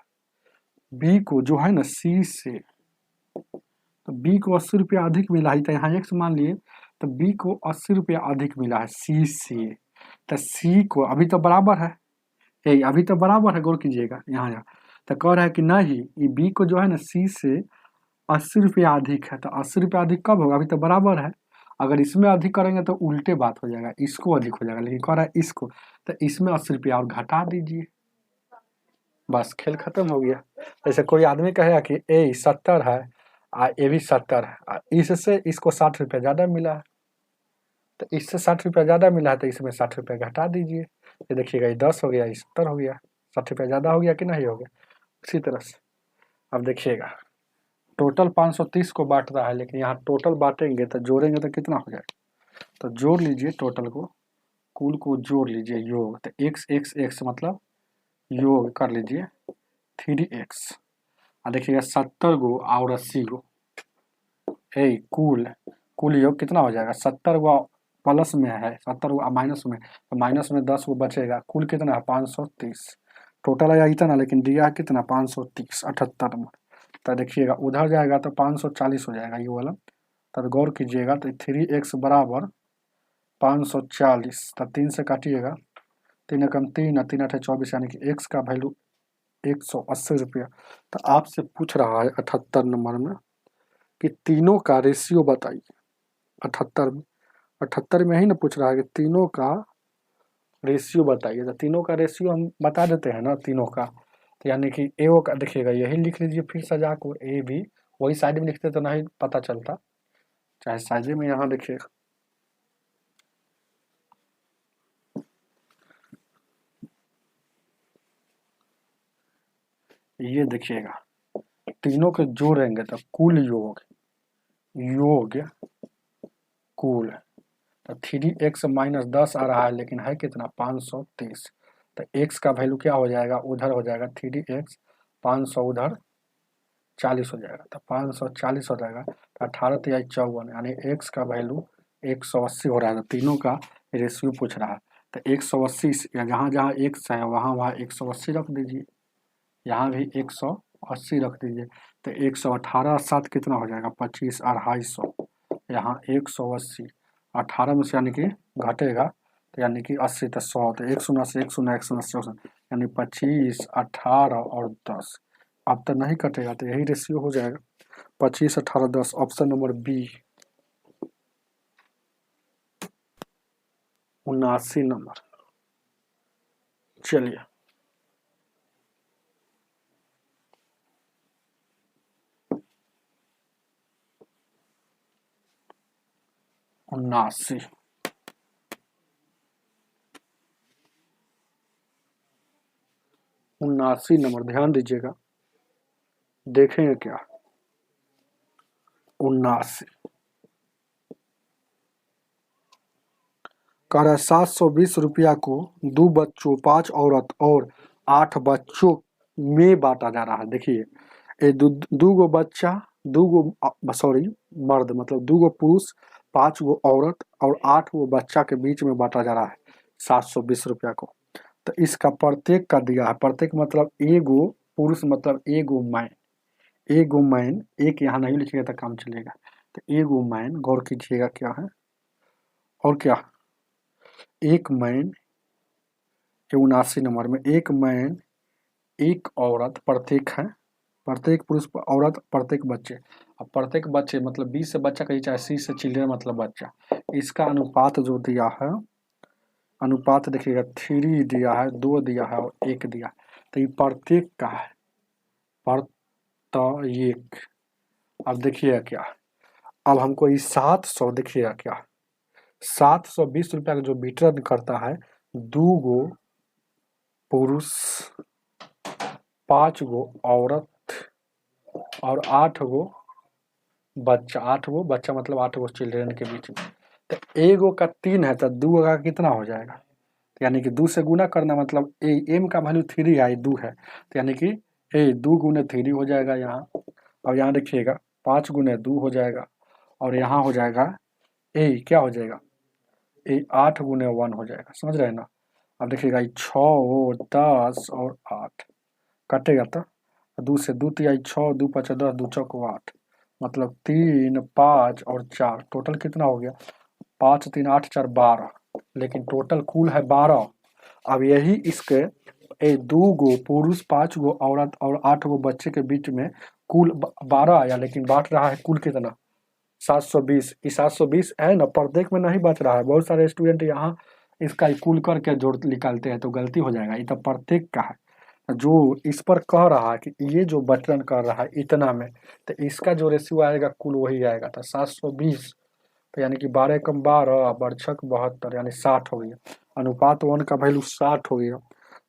B को जो है ना C से, तो B को 80 रुपया अधिक मिला है, तो यहाँ X मान लिए, तो B को 80 रुपया अधिक मिला है C से, तो C को अभी तो बराबर है, यही अभी तो बराबर है, गौर कीजिएगा यहाँ तो कह रहा है कि नहीं, ये B को जो है ना C से 80 रुपया अधिक है, तो 80 रुपया अधिक कब होगा, अभी तो बराबर है। अगर इसमें अधिक करेंगे तो उल्टे बात हो जाएगा, इसको अधिक हो जाएगा, लेकिन कह रहा है इसको, तो इसमें 80 रुपया और घटा दीजिए, बस खेल खत्म हो गया। जैसे कोई आदमी कहेगा कि ए 70 है, ये भी 70 है, इससे इसको 60 रुपया ज़्यादा मिला है, तो इससे 60 रुपया ज़्यादा मिला है, तो इसमें 60 रुपया घटा दीजिए। ये देखिएगा, ये 10 हो गया, ये 70 हो गया, 60 रुपया ज़्यादा हो गया कि नहीं हो गया, उसी तरह से। अब देखिएगा टोटल 530 को बांट रहा है, लेकिन यहाँ टोटल बांटेंगे तो जोड़ेंगे तो कितना हो जाएगा, तो जोड़ लीजिए टोटल को, कुल को जोड़ लीजिए, योग, तो x मतलब योग कर लीजिए 3x, और देखिएगा 70 गो और 80 गो, कुल योग कितना हो जाएगा, 70 गो प्लस में है, 70 गो माइनस में, तो माइनस में 10 गो बचेगा, कुल कितना है 530, टोटल आया इतना, लेकिन दिया है कितना 530, 78 में। तो देखिएगा उधर जाएगा तो 540 हो जाएगा ये वाला, तब गौर कीजिएगा, तो 3x बराबर 540, तो 3 से काटिएगा, 3 एकम 3, 3 अठे 24, यानी कि x का वैल्यू 180 रुपया। तो आपसे पूछ रहा है 78 नंबर में कि तीनों का रेशियो बताइए, 78 में ही ना पूछ रहा है कि तीनों का रेशियो बताइए, तो तीनों का रेशियो हम बता देते हैं ना, तीनों का, तो यानी कि ए का देखिएगा, यही लिख लीजिए फिर सजा को, ए भी वही साइड में लिखते तो नहीं पता चलता, चाहे साइड में यहाँ देखिएगा, ये देखिएगा तीनों के जोड़ेंगे तो कुल योग कुल, तो 3x माइनस 10 आ रहा है, लेकिन है कितना 530, तो x का वैल्यू क्या हो जाएगा, उधर हो जाएगा 3x, 500 उधर 40 हो जाएगा, तो 540 हो जाएगा, तो 18 तिया 54, यानी x का वैल्यू 180 हो रहा है। तो तीनों का रेशियो पूछ रहा है, तो 180 जहाँ जहाँ x है वहाँ वहाँ 180 रख दीजिए, यहाँ भी 180 रख दीजिए, तो 118 7 कितना हो जाएगा 25, 250, यहाँ 180, 18 में से यानी कि घटेगा, तो यानी कि 80, तो 100, तो 1 शून्य से 1 शून्य 1 शून्य से 1 यानी 25, 18 और 10। अब तो नहीं कटेगा, तो यही रेशियो हो जाएगा 25, 18, 10। Option number B 79 number. चलिए, 79, 79 नंबर, ध्यान दीजिएगा, देखेंगे क्या। 79 कह रहा है 720 रुपया को 2 बच्चों, 5 औरत और 8 बच्चों में बांटा जा रहा है। देखिए, ये दू गो बच्चा, दू गो सॉरी मर्द, मतलब 2 गो पुरुष, 5 गो औरत और 8 गो बच्चा के बीच में बांटा जा रहा है 720 रुपया को। तो इसका प्रत्येक का दिया है, प्रत्येक मतलब एगो पुरुष, मतलब एगो मैन, एगो मैन, एक यहाँ नहीं लिखिएगा तो काम चलेगा। तो एगो मैन, गौर कीजिएगा क्या है, और क्या, एक मैन 79 नंबर में, एक मैन, एक औरत, प्रत्येक है, प्रत्येक पुरुष औरत, प्रत्येक बच्चे। अब प्रत्येक बच्चे मतलब 20 से बच्चा कही, चाहे 30 से चिल्ड्रन मतलब बच्चा। इसका अनुपात जो दिया है, अनुपात देखिएगा 3 दिया है, 2 दिया है और 1 दिया। तो ये प्रत्येक का है, प्रत्येक। अब देखिएगा क्या, अब हमको ये 700, देखिएगा क्या, 720 रुपया का जो वितरण करता है, 2 गो पुरुष, 5 गो औरत और 8 गो बच्चा, 8 गो बच्चा मतलब 8 गो चिल्ड्रन के बीच में। तो एगो का 3 है, तो 2 का कितना हो जाएगा, यानी कि 2 से गुना करना, मतलब एम का वैल्यू 3 है, 2 है, तो यानी कि 2 गुने 3 हो जाएगा यहाँ। और यहाँ देखिएगा 5 गुने 2 हो जाएगा, और यहाँ हो जाएगा क्या हो जाएगा, 8 गुने 1 हो जाएगा, समझ रहे हैं ना। अब देखिएगा 6, 10 और 8 कटेगा, तो 2 से 2 तिहाई 6, 2 5 10, 2 चौक 8, मतलब 3, 5 और 4, टोटल कितना हो गया, 5 3 8 4 12, लेकिन टोटल कुल है 12। अब यही इसके 2 गो पुरुष, 5 गो औरत और 8 गो बच्चे के बीच में कुल 12 आया, लेकिन बांट रहा है कुल कितना, 720। ये 720 है ना, प्रत्येक में नहीं बच रहा है। बहुत सारे स्टूडेंट यहाँ इसका कुल करके जोड़ निकालते हैं, तो गलती हो जाएगा। ये तो प्रत्येक का है, जो इस पर कह रहा है कि ये जो वितरण कर रहा है इतना में, तो इसका जो रेशियो आएगा कुल वही आएगा, तो 720। तो यानी कि 12 कम 12, बरछक 72, यानी 60 हो गया। अनुपात 1 का वैल्यू 60 हो गया।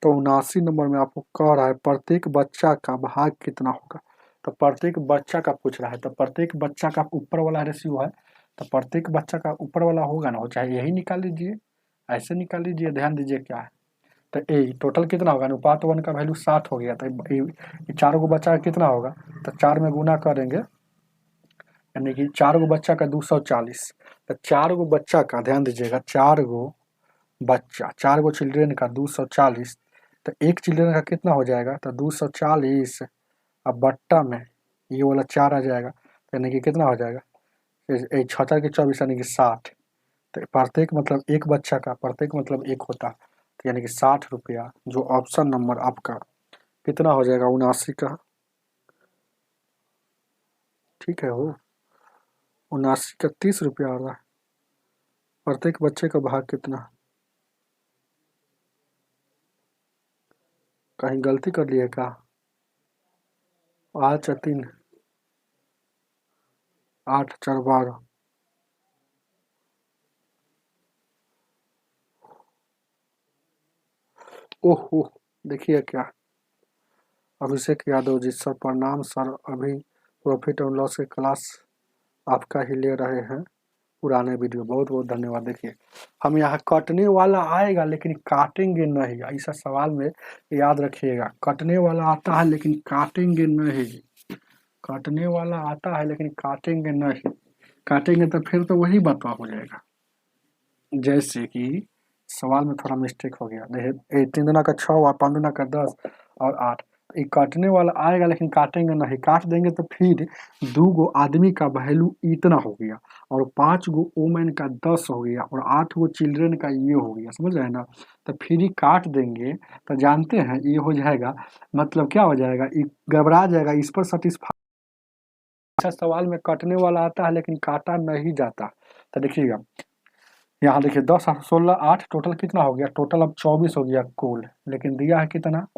तो 79 नंबर में आपको कह रहा है प्रत्येक बच्चा का भाग कितना होगा। तो प्रत्येक बच्चा का पूछ रहा है, तो प्रत्येक बच्चा का ऊपर वाला रेशियो है, तो प्रत्येक बच्चा का ऊपर वाला होगा ना, हो चाहे यही निकाल लीजिए, ऐसे निकाल लीजिए। ध्यान दीजिए क्या है, तो टोटल कितना होगा, अनुपात 1 का वैल्यू 60 हो गया। तो ये 4 गो बच्चा का कितना होगा, तो 4 में गुना करेंगे, यानी कि 4 गो बच्चा का 240। तो 4 गो बच्चा का, ध्यान दीजिएगा, 4 गो बच्चा, 4 गो चिल्ड्रेन का 240। तो एक चिल्ड्रेन का कितना हो जाएगा, तो 240, अब बट्टा में ये वाला 4 आ जाएगा, यानी कि कितना हो जाएगा, 76 की 24, यानी कि 60। तो प्रत्येक मतलब एक बच्चा का, प्रत्येक मतलब एक होता, तो यानी कि 60 रुपया, जो ऑप्शन नंबर आपका कितना हो जाएगा, 79 का। ठीक है, हो 79 का 30 रुपया आ रहा है। प्रत्येक बच्चे का भाग कितना, कहीं गलती कर लिए क्या, 8 3 8 4 12। ओहो, देखिए क्या, अभिषेक यादव जी, सर प्रणाम सर, अभी प्रॉफिट और लॉस के क्लास आपका ही ले रहे हैं, पुराने वीडियो, बहुत बहुत धन्यवाद। देखिए, हम यहाँ कटने वाला आएगा लेकिन काटेंगे नहीं, ऐसा सवाल में याद रखिएगा। कटने वाला आता है लेकिन काटेंगे नहीं, काटने वाला आता है लेकिन काटेंगे नहीं। काटेंगे तो फिर तो वही बतवा हो जाएगा, जैसे कि सवाल में थोड़ा मिस्टेक हो गया। देखिए 3 दूना का 6 हुआ, 5 दूना का 10 और 8, ये काटने वाला आएगा लेकिन काटेंगे नहीं, काट देंगे तो फिर 2 गो आदमी का वैल्यू इतना हो गया और 5 गो वुमेन का 10 हो गया और 8 गो चिल्ड्रन का ये हो गया, समझ रहे हैं ना। तो फिर ही काट देंगे तो जानते हैं ये हो जाएगा, मतलब क्या हो जाएगा, ये घबरा जाएगा, इस पर सेटिस्फाई। अच्छा सवाल में कटने वाला आता है लेकिन काटा नहीं जाता। तो देखिएगा यहाँ देखिए 10 16 8 टोटल कितना हो गया, टोटल अब 24 हो गया कुल, लेकिन दिया है कितना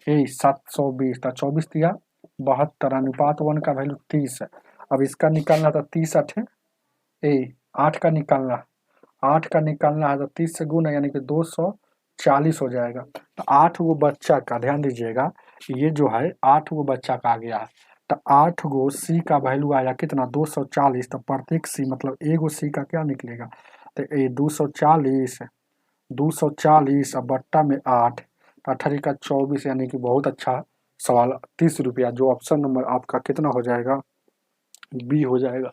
720, तो 24 दिया 72, अनुपात 1 का वैल्यू 30 है। अब इसका निकालना था 30 अठे 8 का निकालना, 8 का निकालना है तो 30 से गुना यानी कि 240 हो जाएगा। तो 8 गो बच्चा का ध्यान दीजिएगा, ये जो है 8 गो बच्चा का आ गया है, तो 8 गो सी का वैल्यू आया कितना 240, तो प्रत्येक सी मतलब एगो सी का क्या निकलेगा, तो ये 240 240 और बट्टा में 8, तो 18 का 24 यानी कि बहुत अच्छा सवाल 30 रुपया, जो ऑप्शन नंबर आपका कितना हो जाएगा, बी हो जाएगा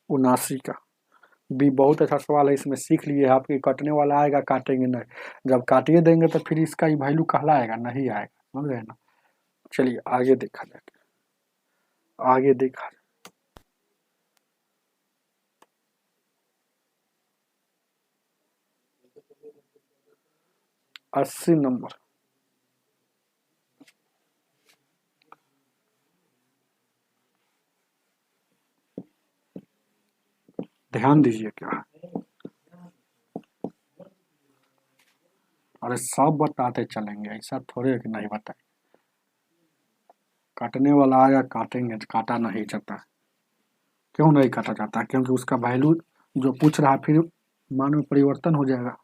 79 का। बी बहुत अच्छा सवाल है, इसमें सीख लिए आपके कटने वाला आएगा काटेंगे नहीं, जब काटिए देंगे तो फिर इसका ही वैल्यू कहलाएगा नहीं आएगा, समझ रहे हैं ना। चलिए आगे देखा जाए, आगे देखा 80 नंबर। ध्यान दीजिए क्या है, अरे सब बताते चलेंगे, ऐसा थोड़े कि नहीं बताए। काटने वाला आएगा काटेंगे, काटा नहीं जाता। क्यों नहीं काटा जाता, क्योंकि उसका वैल्यू जो पूछ रहा है फिर मान में परिवर्तन हो जाएगा।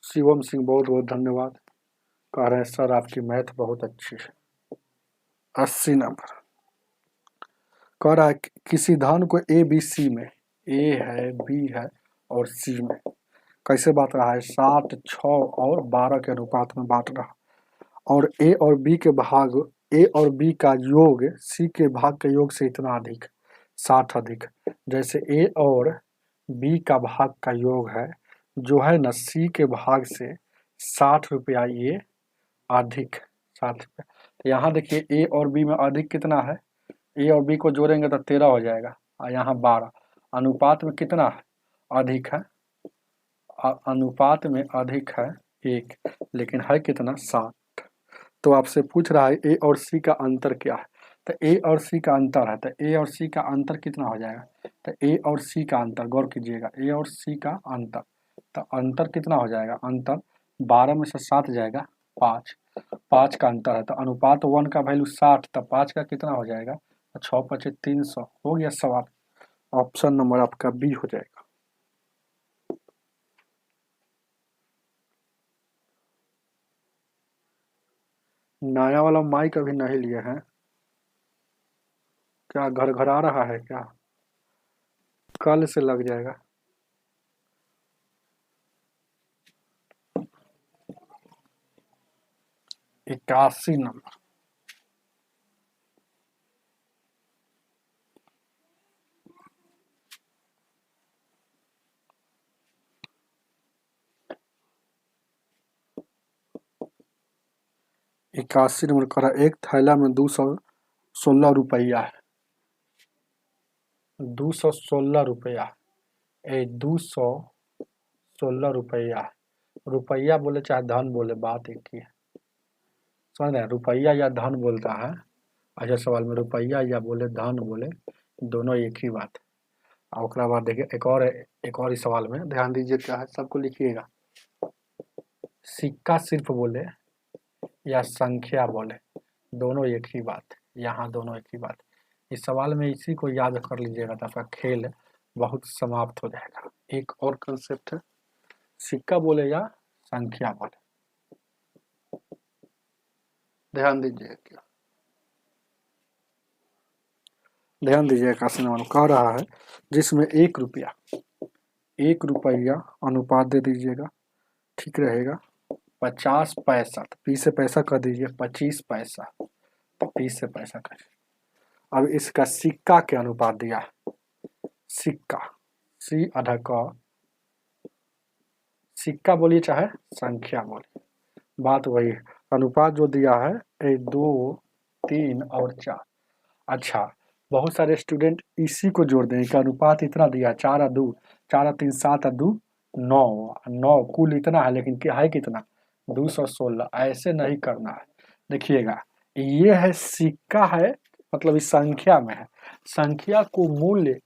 शिवम सिंह बहुत बहुत धन्यवाद, कह रहे हैं सर आपकी मैथ बहुत अच्छी है। 80 नंबर कह रहा है किसी धन को ए बी सी में, ए है बी है और सी में कैसे बांट रहा है, 60 6 और 12 के अनुपात में बांट रहा, और ए और बी के भाग, ए और बी का योग सी के भाग के योग से इतना अधिक 60 अधिक, जैसे ए और बी का भाग का योग है जो है ना सी के भाग से 60 रुपया ये अधिक, 60 रुपया। तो यहाँ देखिए ए और बी में अधिक कितना है, ए और बी को जोड़ेंगे तो 13 हो जाएगा और यहाँ 12, अनुपात में कितना है अधिक है, अनुपात में अधिक है 1, लेकिन है कितना 60। तो आपसे पूछ रहा है ए और सी का अंतर क्या है, तो ए और सी का अंतर है, तो ए और सी का अंतर कितना हो जाएगा, तो ए और सी का अंतर गौर कीजिएगा, ए और सी का अंतर, तो अंतर कितना हो जाएगा, अंतर 12 में से 7 जाएगा 5, 5 का अंतर है, तो अनुपात 1 का वैल्यू 60, तो 5 का कितना हो जाएगा, 6 5 300 हो गया सवाल। ऑप्शन नंबर आपका बी हो जाएगा। नया वाला माइक अभी नहीं लिए हैं क्या, घर घर आ रहा है क्या, कल से लग जाएगा। इक्यासी नंबर 81 नंबर करा, एक थैला में 216 रुपया है, 216 रुपया, 216 रुपया, रुपया बोले चाहे धन बोले बात एक ही है, समझ रहे हैं, रुपया या धन बोलता है, अच्छा सवाल में रुपया या बोले धन बोले दोनों एक ही बात है। और ओकरा बाद देखिए एक और इस सवाल में ध्यान दीजिए क्या है, सबको लिखिएगा, सिक्का सिर्फ बोले या संख्या बोले दोनों एक ही बात है, यहाँ दोनों एक ही बात है। इस सवाल में इसी को याद कर लीजिएगा तो आपका खेल बहुत समाप्त हो जाएगा। एक और कंसेप्ट है, सिक्का बोले या संख्या बोले, ध्यान दीजिए क्या, ध्यान दीजिएगा। सिनेमा कह रहा है जिसमें 1 रुपया अनुपात दे दीजिएगा, ठीक रहेगा, 50 पैसा, तो 20 से पैसा कर दीजिए 25 पैसा, तो 20 से पैसा कर। अब इसका सिक्का के अनुपात दिया है, सिक्का सी आधा क, सिक्का बोलिए चाहे संख्या बोलिए, बात वही है। अनुपात जो दिया है 2, 3 और 4। अच्छा, बहुत सारे स्टूडेंट इसी को जोड़ देंगे कि अनुपात इतना दिया 4 और 2, 4 और 3 7 और 2 9, 9 कुल इतना है, लेकिन क्या है कितना 216। ऐसे नहीं करना है। देखिएगा, ये है सिक्का है, मतलब इस संख्या में है। संख्या को मूल्य,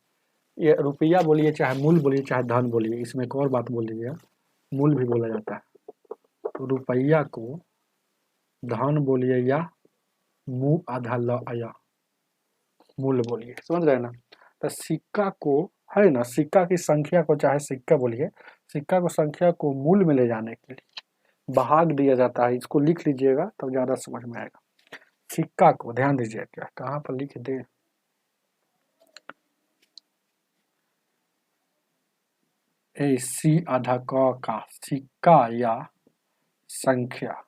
ये रुपया बोलिए चाहे मूल बोलिए चाहे धन बोलिए, इसमें एक और बात बोल दीजिएगा, मूल भी बोला जाता है। तो रुपया को धन बोलिए या मुँह आधा ल आया मूल बोलिए, समझ रहे ना। तो सिक्का को है ना, सिक्का की संख्या को चाहे सिक्का बोलिए, सिक्का को संख्या को मूल में ले जाने के लिए भाग दिया जाता है। इसको लिख लीजिएगा तब तो ज्यादा समझ में आएगा। सिक्का को ध्यान दीजिए, क्या कहाँ पर लिख दे, सी आधा का सिक्का या संख्या,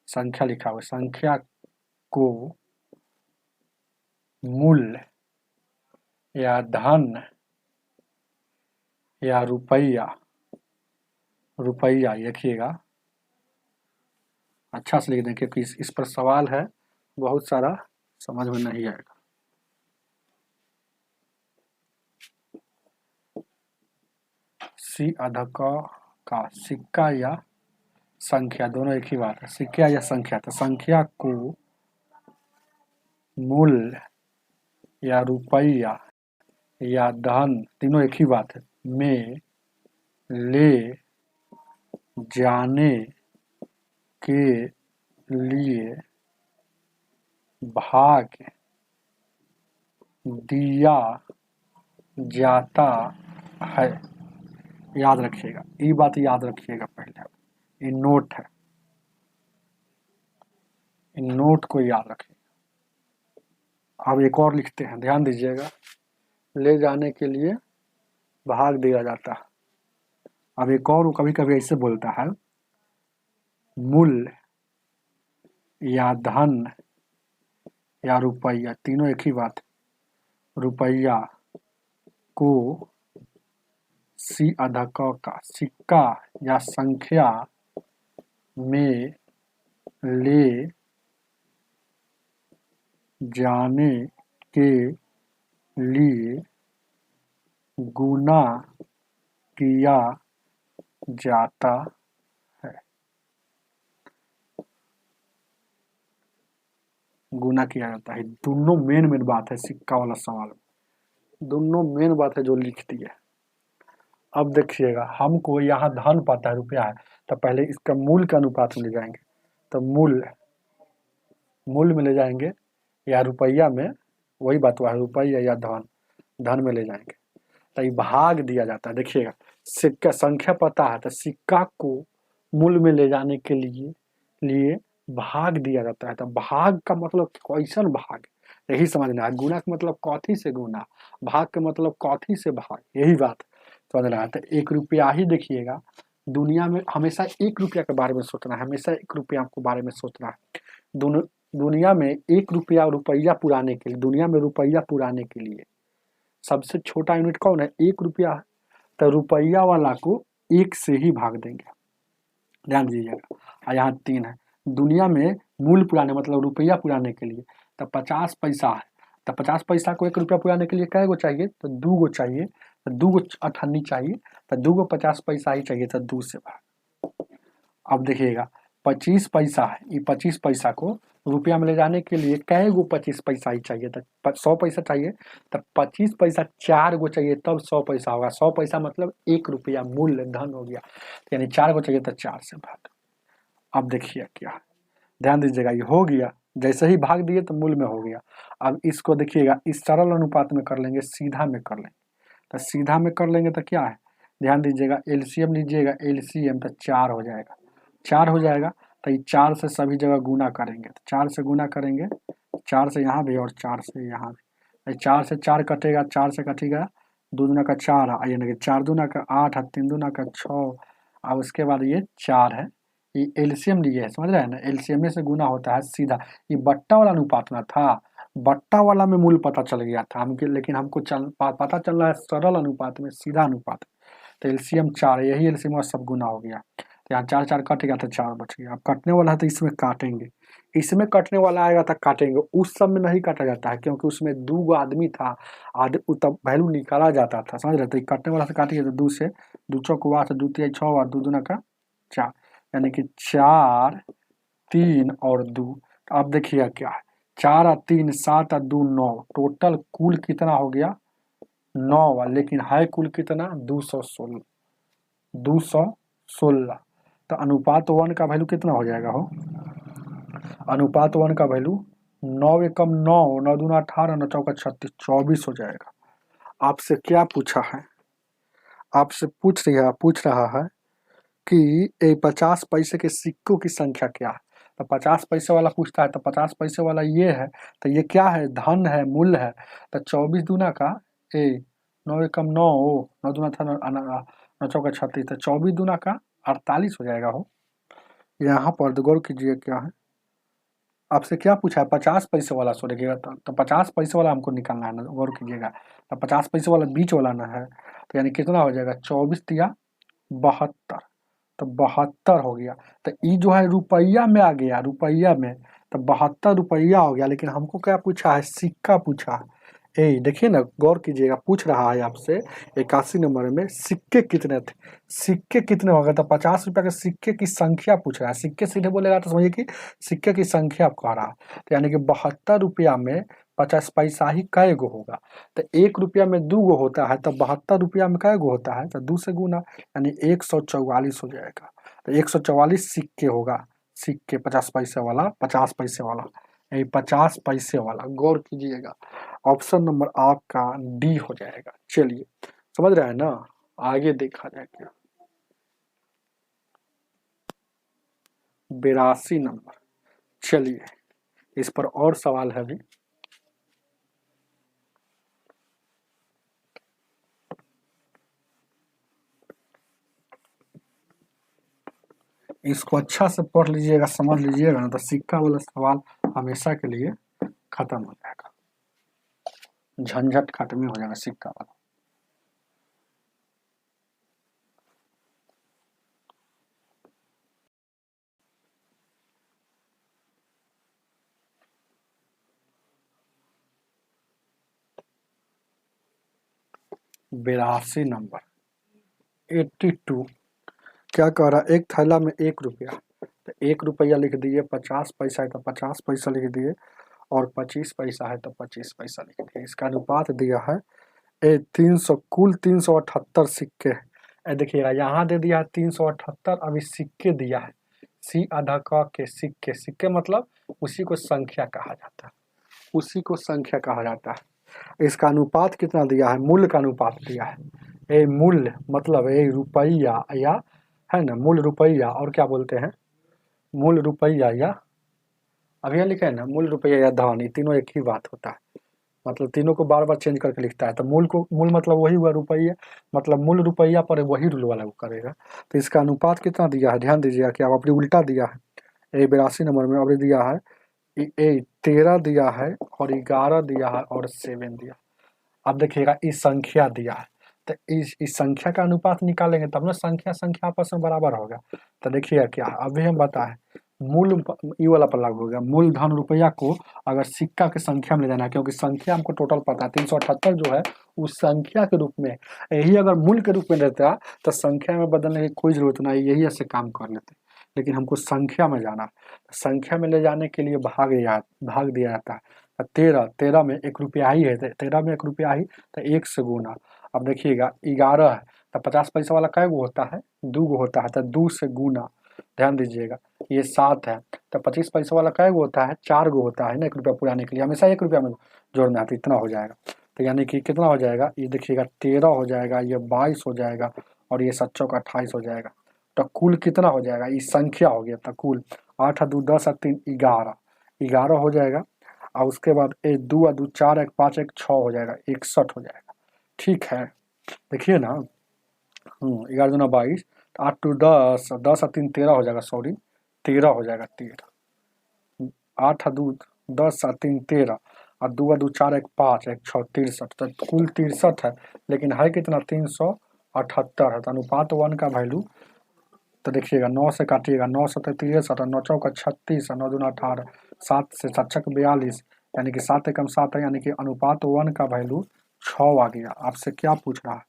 संख्या लिखा हुआ, संख्या को मूल्य या धन या रुपया, रुपया लिखिएगा, अच्छा से लिख दें क्योंकि इस पर सवाल है बहुत सारा, समझ में नहीं आएगा। सी आधा का सिक्का या संख्या दोनों एक ही बात है, सिक्का या संख्या। तो संख्या को मूल्य या रुपया या धन, तीनों एक ही बात है, में ले जाने के लिए भाग दिया जाता है। याद रखिएगा, ये बात याद रखिएगा पहले, ये नोट है, इन नोट को याद रखिएगा। अब एक और लिखते हैं, ध्यान दीजिएगा, ले जाने के लिए भाग दिया जाता है। अब एक और कभी कभी ऐसे बोलता है, मूल्य या धन या रुपया, तीनों एक ही बात है। रुपया को सी आधा का सिक्का या संख्या में ले जाने के लिए गुना किया जाता है। गुना किया जाता है, दोनों मेन बात है सिक्का वाला सवाल, दोनों मेन बात है जो लिख दी है। अब देखिएगा, हमको यहाँ धन पता है, रुपया है, तो पहले इसका मूल के अनुपात में ले जाएंगे। तो मूल में ले जाएंगे या रुपया में, वही बात हुआ है, रुपया या धन में ले जाएंगे। तो ये भाग दिया जाता है। देखिएगा, सिक्का संख्या पता है तो सिक्का को मूल में ले जाने के लिए भाग दिया जाता है। तो भाग का मतलब कैसन भाग, यही समझना है। गुना का मतलब कथी से गुना, भाग का मतलब कथी से भाग, यही बात समझना है। तो 1 रुपया ही देखिएगा, दुनिया में हमेशा 1 रुपया के बारे में सोचना है, हमेशा 1 रुपया के बारे में सोचना है। दुनिया में 1 रुपया पुराने के लिए, दुनिया में रुपया पुराने के लिए सबसे छोटा यूनिट कौन है, 1 रुपया। तो रुपया वाला को 1 से ही भाग देंगे, ध्यान दीजिएगा। यहाँ 3 है, दुनिया में मूल पुराने मतलब रुपया पुराने के लिए तो 50 पैसा है। तो 50 पैसा को 1 रुपया पुराने के लिए कै गो चाहिए, तो 2 गो चाहिए, तो 2 गो अठन्नी चाहिए, तो 2 गो 50 पैसा ही चाहिए, तो 2 से भाग। अब देखिएगा 25 पैसा है, ये 25 पैसा को रुपया में ले जाने के लिए कै गो 25 पैसा ही चाहिए, तो 100 पैसा चाहिए, तो 25 पैसा 4 गो चाहिए तब 100 पैसा होगा। 100 पैसा मतलब 1 रुपया मूल्य धन हो गया, यानी 4 गो चाहिए तो 4 से भाग। अब देखिए क्या, ध्यान दीजिएगा, ये हो गया, जैसे ही भाग दिए तो मूल में हो गया। अब इसको देखिएगा, इस सरल अनुपात में कर लेंगे, सीधा में कर लेंगे। तो सीधा में कर लेंगे तो क्या है, ध्यान दीजिएगा, एलसीएम लीजिएगा, एलसीएम तो 4 हो जाएगा, 4 हो जाएगा। तो ये 4 से सभी जगह गुना करेंगे, तो 4 से गुना करेंगे, 4 से यहाँ भी और 4 से यहाँ भी। 4 से 4 कटेगा, 4 से कटेगा, 2 दूना का 4 है, यानी कि 4 दूना का 8 है, 3 दूना का 6, और उसके बाद ये 4 है। ये एलसीएम लिए है, समझ रहे हैं ना, एलसीएम से गुना होता है सीधा। ये बट्टा वाला अनुपात में था, बट्टा वाला में मूल पता चल गया था हमके, लेकिन हमको पता चल रहा है सरल अनुपात में, सीधा अनुपात। तो एलसीएम 4, यही एलसीएम और सब गुना हो गया। तो यहाँ 4 4 कट गया तो 4 बच गया। अब कटने वाला है तो इसमें काटेंगे, इसमें कटने वाला आएगा तो काटेंगे। उस सब में नहीं काटा जाता है क्योंकि उसमें 2 आदमी था, तब वैल्यू निकाला जाता था, समझ रहे। तो कटने वाला से काटिए तो 2 से 2 चौक 8, 2 तिया 6 और 2 दूना का 4, यानी कि 4 3 और 2। तो अब देखिएगा क्या है, 4 और 3 7 और 2 9, टोटल कुल कितना हो गया 9, लेकिन है कुल कितना 216, 216। तो अनुपात 1 का वैल्यू कितना हो जाएगा हो, अनुपात 1 का वैल्यू 9 एकम 9, 9 दूना 18, 9 चौका 36, 24 हो जाएगा। आपसे क्या पूछा है, आपसे पूछ रहा है कि 50 पैसे के सिक्कों की संख्या क्या है। तो 50 पैसे वाला पूछता है तो 50 पैसे वाला ये है, तो ये क्या है, धन है, मूल्य है। तो 24 दूना का 9 एकम 9, 9 दूना था 9 चौका 36, तो 24 दूना का 48 हो जाएगा हो। यहाँ पर गौर कीजिए क्या है, आपसे क्या पूछा है 50 पैसे वाला, सोचेगा तो 50 पैसे वाला हमको निकालना है ना, गौर कीजिएगा। तो 50 पैसे वाला बीच वाला ना है, तो यानी कितना हो जाएगा 24 तिया 72, तो 72 हो गया। तो ये जो है रुपया में आ गया, रुपया में, तो 72 रुपया हो गया। लेकिन हमको क्या पूछा है, सिक्का पूछा है। देखिए ना, गौर कीजिएगा, पूछ रहा है आपसे 81 नंबर में सिक्के कितने थे, सिक्के कितने हो गए। तो 50 रुपया के सिक्के की संख्या पूछ रहा है, सिक्के सीधे बोलेगा तो समझिए कि सिक्के की संख्या आप कह रहा है। तो यानी कि 72 रुपया में 50 पैसा ही कै गो होगा। तो 1 रुपया में 2 गो होता है, तो 72 रुपया में कै गो होता है, तो 2 से गुना, यानी 144 हो जाएगा। तो 144 सिक्के होगा, सिक्के 50 पैसे वाला, 50 पैसे वाला, यही 50 पैसे वाला, गौर कीजिएगा। ऑप्शन नंबर आपका डी हो जाएगा। चलिए, समझ रहे हैं ना, आगे देखा जाए क्या। 82 नंबर, चलिए इस पर और सवाल है भी। इसको अच्छा से पढ़ लीजिएगा, समझ लीजिएगा ना, तो सिक्का वाला सवाल हमेशा के लिए खत्म हो जाएगा, झंझट खत्म हो जाएगा सिक्का वाला। बेरासी नंबर 82, क्या कह रहा है, एक थैला में 1 रुपया, तो 1 रुपया लिख दिए, 50 पैसा है तो 50 पैसा लिख दिए, और 25 पैसा है तो 25 पैसा लिख दिए। इसका अनुपात दिया है 300, कुल 378 सिक्के। देखिएगा यहाँ दे दिया है 378, अभी सिक्के दिया है, सी आधा क के सिक्के, सिक्के मतलब उसी को संख्या कहा जाता है, उसी को संख्या कहा जाता है। इसका अनुपात कितना दिया है, मूल्य का अनुपात दिया है। मूल्य मतलब रुपया, या है ना, मूल रुपया, और क्या बोलते हैं, मूल रुपया, या अभी यहाँ लिखा है ना मूल रुपया या धन, ये तीनों एक ही बात होता है। मतलब तीनों को बार बार चेंज करके लिखता है। तो मूल मतलब वही हुआ रुपया, मतलब मूल रुपया पर वही रूल वाला वो करेगा। तो इसका अनुपात कितना दिया है, ध्यान दीजिएगा कि अब अपनी उल्टा दिया है। 82 नंबर में अभी दिया है 13 दिया है, और 11 दिया है, और 7 दिया। अब देखिएगा इस संख्या दिया है, तो इस संख्या का अनुपात निकालेंगे तब ना संख्या संख्या आपस में बराबर होगा। तो देखिएगा क्या है, अभी हम बताएं, मूल ई वाला पर लागू हो गया, मूल धन रुपया को अगर सिक्का के संख्या में ले जाना है, क्योंकि संख्या हमको टोटल पता है 378 जो है उस संख्या के रूप में, यही अगर मूल के रूप में रहता तो संख्या में बदलने की कोई जरूरत नहीं, यही ऐसे काम कर लेते। लेकिन हमको संख्या में जाना, संख्या में ले जाने के लिए भाग दिया जाता है। 13 में 1 रुपया ही है, 13 में 1 रुपया ही, तो 1 से गुना। अब देखिएगा 11 है, तो 50 पैसा वाला कै गो होता है, 2 गो होता है, तो 2 से गुना। ध्यान दीजिएगा, ये 7 है, तो 25 पैसा वाला कै गो होता है, 4 गो होता है ना, 1 रुपया पुराने के लिए हमेशा 1 रुपया में जोड़ना है, तो इतना हो जाएगा। तो यानी कि कितना हो जाएगा, ये देखिएगा 13 हो जाएगा, ये 22 हो जाएगा, और ये 7 चौक 28 हो जाएगा। तो कुल कितना हो जाएगा, ये संख्या हो गया, तो कुल 8 2 10 3 11, 11 हो जाएगा। और उसके बाद 2 2 4 1 5 1 6 हो जाएगा, 61 हो जाएगा। ठीक है, देखिए ना, 11 दूना 22, 8 2 10, 10 और 3 13 हो जाएगा, सॉरी 13 हो जाएगा, 13, 8 2 10 और 3 13, और 2 2 4 1 5 1 6 63, तो कुल 63 है, लेकिन है कितना 78 है। तो अनुपात 1 का वैल्यू तो देखिएगा 9 से काटिएगा, 9 सत्तर 63, 9 चौका 36, 9 दूना 18, 7 से 7 छक 42, यानी कि 7 एकम 7 है, यानी कि अनुपात 1 का वैल्यू 6 आ गया। आपसे क्या पूछ रहा है,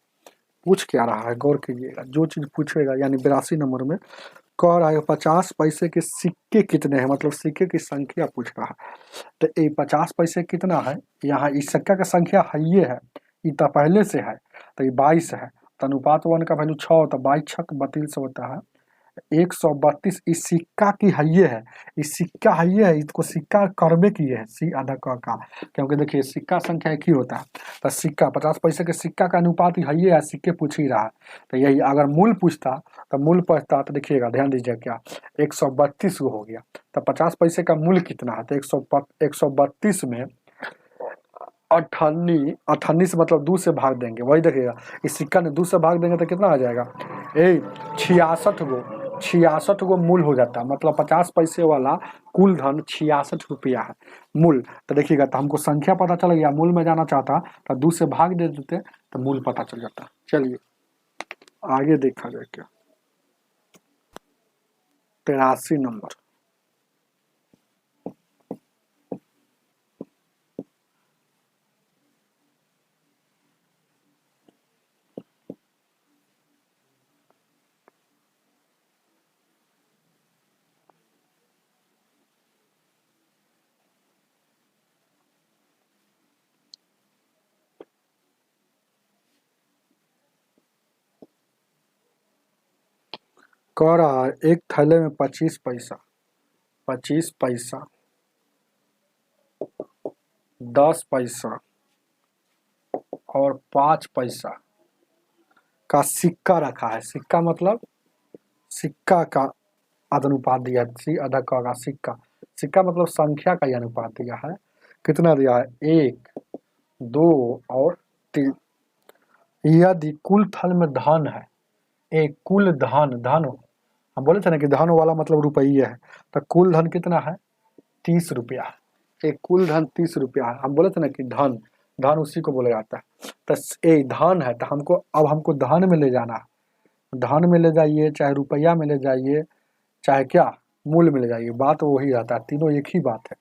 पूछ क्या रहा है, गौर कीजिएगा। जो चीज़ पूछेगा यानी 82 नंबर में कह रहा है 50 पैसे के सिक्के कितने हैं, मतलब सिक्के की संख्या पूछ रहा है। तो ये 50 पैसे कितना है, यहाँ इस सिक्का का संख्या है ये है, ये तो पहले से है, तो ये 22 है। तो अनुपात 1 का वैल्यू 6 होता है, 22 छक 32 होता है 132। इस सिक्का की हइये है, इस सिक्का हइये है, इसको सिक्का करबे किए है सी आधा का, क्योंकि देखिए सिक्का संख्या एक ही होता है। तो सिक्का 50 पैसे के सिक्का का अनुपात हइये है, सिक्के पूछ ही रहा है। तो यही अगर मूल पूछता तो मूल पूछता तो देखिएगा, ध्यान दीजिए क्या 132 हो गया। तो 50 पैसे का मूल कितना है, तो 132 में 98 मतलब 2 से भाग देंगे, वही देखिएगा इस सिक्का ने 2 से भाग देंगे तो कितना आ जाएगा, 66 गो मूल हो जाता है। मतलब 50 पैसे वाला कुल धन 66 रुपया है मूल। तो देखिएगा, तो हमको संख्या पता चल गया, मूल में जाना चाहता तो 2 से भाग दे देते तो मूल पता चल जाता। चलिए आगे देखा जाए क्या, 83 नंबर। कह रहा है एक थैले में 25 पैसा, 25 पैसा, 10 पैसा और 5 पैसा का सिक्का रखा है। सिक्का मतलब सिक्का का अनुपात दिया है, सी आधा का सिक्का, सिक्का मतलब संख्या का ही अनुपात दिया है। कितना दिया है, 1 2 और 3। यदि कुल थल में धन है, एक कुल धन, धन हम बोले थे ना कि धन वाला मतलब रुपये है, तो कुल धन कितना है, 30 रुपया। एक कुल धन 30 रुपया है। हम बोले थे ना कि धन, धन उसी को बोला जाता है। तो ये धन है, तो हमको अब हमको धन में ले जाना है। धन में ले जाइए, चाहे रुपया में ले जाइए, चाहे क्या मूल में ले जाइए, बात वही आता है, तीनों एक ही बात है।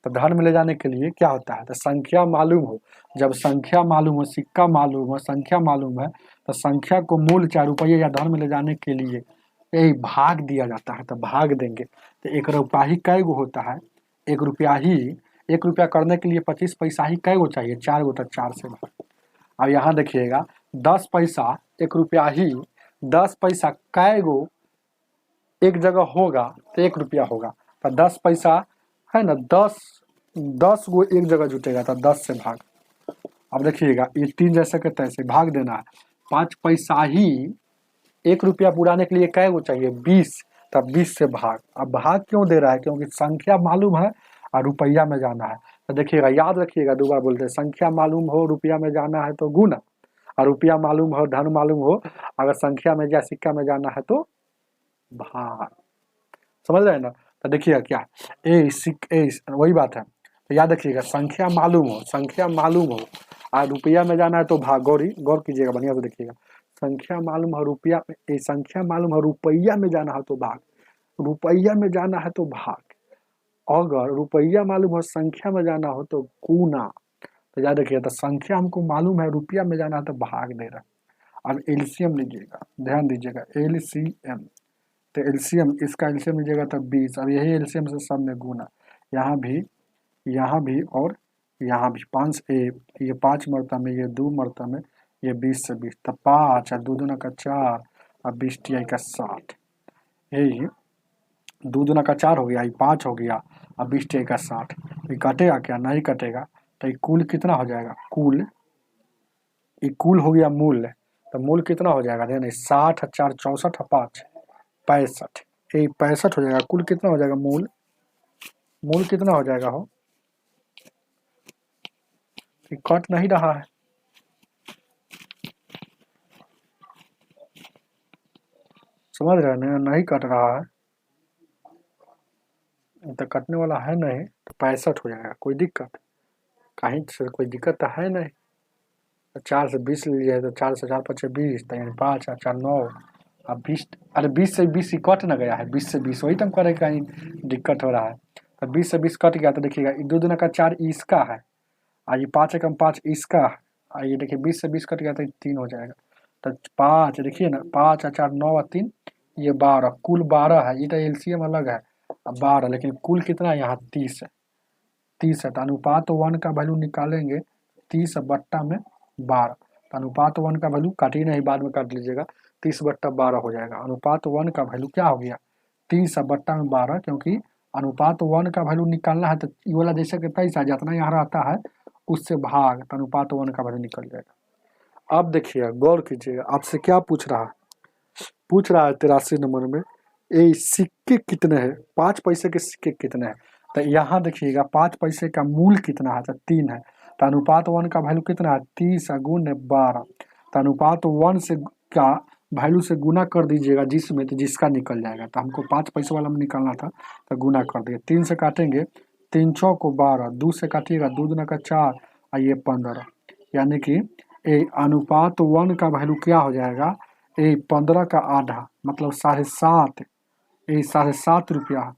तो धन में ले जाने के लिए क्या होता है, तो संख्या मालूम हो, जब संख्या मालूम हो, सिक्का मालूम हो, संख्या मालूम है, तो संख्या को मूल चाहे रुपये या धन में ले जाने के लिए यही भाग दिया जाता है। तो भाग देंगे, तो 1 रुपया ही कै गो होता है, 1 रुपया ही, 1 रुपया करने के लिए 25 पैसा ही कै गो चाहिए, 4 गो, तो 4 से भाग। अब यहाँ देखिएगा 10 पैसा 1 रुपया ही, 10 पैसा कै गो एक जगह होगा तो 1 रुपया होगा, तो 10 पैसा है ना, 10 गो एक जगह जुटेगा, तो 10 से भाग। अब देखिएगा ये 3 जैसे के तैसे भाग देना है। 5 पैसा ही 1 रुपया बुलाने के लिए कै गो चाहिए, 20, तब 20 से भाग। अब भाग क्यों दे रहा है, क्योंकि संख्या मालूम है और रुपया में जाना है। तो देखिएगा, याद रखिएगा, दो बार बोलते हैं, संख्या मालूम हो रुपया में जाना है तो गुना, और रुपया मालूम हो धन मालूम हो, अगर संख्या में या सिक्का में जाना है तो भाग। समझ रहे हैं ना। तो देखिएगा क्या, वही बात है। तो याद रखिएगा, संख्या मालूम हो, संख्या मालूम हो और रुपया में जाना है तो भाग। गौर कीजिएगा, बढ़िया से देखिएगा, संख्या मालूम है रुपया, संख्या मालूम है रुपया में जाना है तो भाग, रुपया में जाना है तो भाग। अगर रुपया मालूम हो संख्या में जाना हो तो गुना। तो याद रखिएगा, तो संख्या हमको मालूम है, रुपया में जाना है तो भाग दे रहा है। अब एलसीएम लीजिएगा, ध्यान दीजिएगा, एलसीएम, तो एलसीएम, इसका एलसीएम लीजिएगा तो 20। अब यही एलसीएम से सब में गुना, यहाँ भी और यहाँ भी 5, ये 5 मरता में, ये 2 मरता में, ये 20 से 20, तो 5 और 2 दूना का 4 और 20 टी का 60। यही 2 दूना का 4 हो गया, ये 5 हो गया और 20 टी का 60। ये कटेगा क्या, नहीं कटेगा। तो ये कुल कितना हो जाएगा, कुल, ये कुल हो गया मूल। तो मूल कितना हो जाएगा, ध्यान 60 4 64 5 65, ये 65 हो जाएगा। कुल कितना हो जाएगा, मूल, मूल कितना हो जाएगा हो, ये कट नहीं रहा है, समझ रहे हैं, नहीं कट रहा है, तो कटने वाला है नहीं, तो 65 हो जाएगा। कोई दिक्कत, कहीं से कोई दिक्कत तो है नहीं। तो 4 से 20 लीजिए तो 4 से 4 पचे 20, तो यानी 5 और 4 9 और 20। अरे 20 से 20 ही कट न गया है, 20 से 20 वही तो हम कह रहे हैं कहीं दिक्कत हो रहा है। तो 20 से 20 कट गया तो देखिएगा 2 दूना का 4 इसका है, और ये 5 एकम 5 इसका है, और ये देखिए 20 से 20 कट गया तो 3 हो जाएगा। तो 5 देखिए ना, 5 और 4 9 और 3 ये 12, कुल 12 है। ये तो एलसीएम अलग है, अब 12, लेकिन कुल कितना है यहाँ 30 है। 30 है तो अनुपात 1 का वैल्यू निकालेंगे, 30 बट्टा में 12। तो अनुपात 1 का वैल्यू काटिए नहीं, बाद में काट लीजिएगा, 30 बट्टा 12 हो जाएगा। अनुपात 1 का वैल्यू क्या हो गया, 30 बट्टा में 12, क्योंकि अनुपात 1 का वैल्यू निकालना है तो ये वाला जैसे कि पैसा जितना यहाँ रहता है उससे भाग, तो अनुपात 1 का वैल्यू निकल जाएगा। अब देखिए गौर कीजिएगा, आपसे क्या पूछ रहा है, पूछ रहा है 83 नंबर में, ये सिक्के कितने हैं, 5 पैसे के सिक्के कितने हैं। तो यहाँ देखिएगा 5 पैसे का मूल कितना है, तो 3 है। तो अनुपात 1 का वैल्यू कितना है, 30 गुण 12। तो अनुपात 1 से का वैल्यू से गुना कर दीजिएगा जिसमें, तो जिसका निकल जाएगा। तो हमको 5 पैसे वाला में निकालना था तो गुना कर दिया, 3 से काटेंगे, 3 चौ को 12, 2 से काटिएगा, 2 दूना का 4 और ये 15, यानी कि ये अनुपात 1 का वैल्यू क्या हो जाएगा, ये 15 का आधा मतलब 7.5, ये 7.5 रुपया।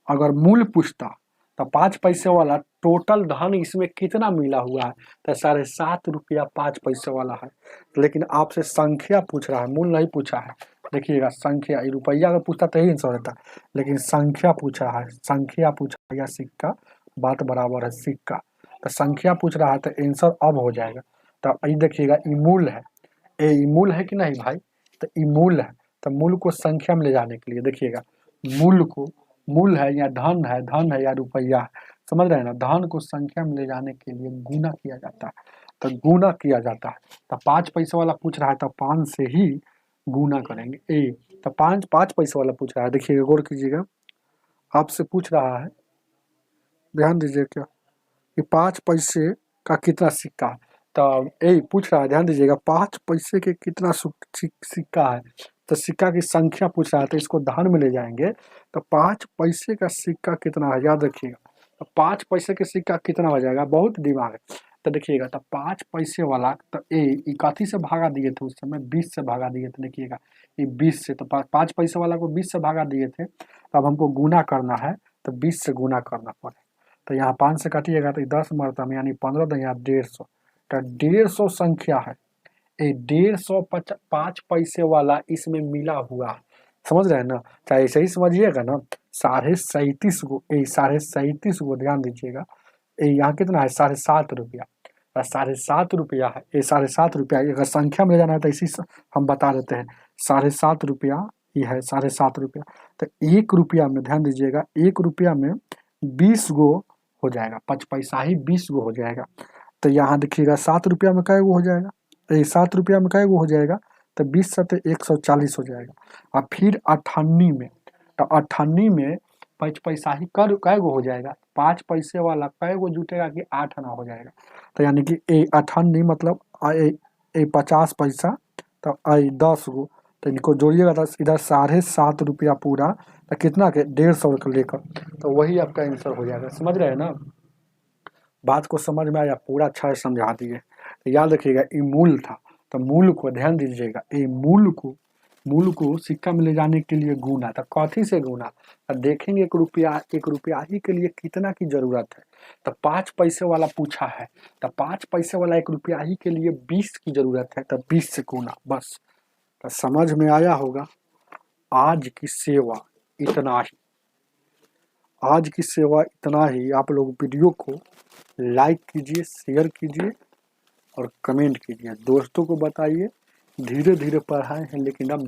अगर मूल पूछता तो 5 पैसे वाला टोटल धन इसमें कितना मिला हुआ है, तो 7.5 रुपया 5 पैसे वाला है। लेकिन आपसे संख्या पूछ रहा है, मूल नहीं पूछा है। देखिएगा संख्या, ये रुपया अगर पूछता तो ही आंसर रहता, लेकिन संख्या पूछा है, संख्या पूछा या सिक्का, बात बराबर है सिक्का। तो संख्या पूछ रहा है तो आंसर अब हो जाएगा। तो ये देखिएगा ये मूल है, ये मूल है कि नहीं भाई, तो ये मूल है। तो मूल को संख्या में ले जाने के लिए देखिएगा, मूल को, मूल है या धन है या रुपया है, समझ रहे हैं ना, धन को संख्या में ले जाने के लिए गुना किया जाता है। तो गुना किया जाता है, तो 5 पैसे वाला पूछ रहा है तो 5 से ही गुना करेंगे। ए तो 5 पैसे वाला पूछ रहा है, देखिएगा गौर कीजिएगा, आपसे पूछ रहा है, ध्यान दीजिए क्या, कि 5 पैसे का कितना सिक्का है। तो यही पूछ रहा है, ध्यान दीजिएगा, 5 पैसे के कितना सिक्का है, तो सिक्का की संख्या पूछ रहा है, तो इसको धन में ले जाएंगे। तो 5 पैसे का सिक्का कितना है, याद रखिएगा। तो 5 पैसे के सिक्का कितना हो जाएगा, बहुत दिमाग है। तो देखिएगा, तो 5 पैसे वाला, तो ये कथी से भागा दिए थे उस समय, 20 से भागा दिए थे। देखिएगा ये 20 से, तो 5 पैसे वाला को 20 से भागा दिए थे। तो अब हमको गुना करना है, तो 20 से गुना करना पड़ेगा। तो यहाँ 5 से काटिएगा तो 10 मरतब यानी 15, तो यहाँ 150। तो 150 संख्या है, ये 150 5 पैसे वाला इसमें मिला हुआ है, समझ रहे हैं ना। चाहे ऐसे ही समझिएगा ना, 37.5 गो, ये 37.5 गो, ध्यान दीजिएगा, ये यहाँ कितना है 7.5 रुपया, 7.5 रुपया है, ये 7.5 रुपया। अगर संख्या में ले जाना है तो इसी हम बता देते हैं, 7.5 रुपया ये है, 7.5 रुपया। तो 1 रुपया में, ध्यान दीजिएगा, 1 रुपया में 20 गो हो जाएगा, 5 पैसा ही 20 गो हो जाएगा। तो यहाँ देखिएगा 7 रुपया में कै गो हो जाएगा, ये 7 रुपया में कै गो हो जाएगा, तो 20 सते 140 हो जाएगा। और फिर 98 में, तो 98 में 5 पैसा ही कर कै गो हो जाएगा, 5 पैसे वाला कै गो जुटेगा कि 8 आना हो जाएगा। तो यानी कि ए 98 मतलब ए 50 पैसा, तो आई 10 गो, तो इनको जोड़िएगा तो इधर 7.5 रुपया पूरा, तो कितना के 150 का लेकर, तो वही आपका आंसर हो जाएगा। समझ रहे हैं ना, बात को समझ में आया, पूरा अच्छा से समझा दिए। तो याद रखिएगा ये मूल था, तो मूल को ध्यान दीजिएगा, ये मूल को सिक्का में ले जाने के लिए गुना, तो कथी से गुना, तो देखेंगे 1 रुपया ही के लिए कितना की जरूरत है। तो 5 पैसे वाला पूछा है, तो 5 पैसे वाला 1 रुपया ही के लिए 20 की जरूरत है, तो 20 से गुना, बस। तो समझ में आया होगा। आज की सेवा इतना ही, आज की सेवा इतना ही। आप लोग वीडियो को लाइक कीजिए, शेयर कीजिए और कमेंट कीजिए, दोस्तों को बताइए। धीरे धीरे पढ़ाए हैं लेकिन अब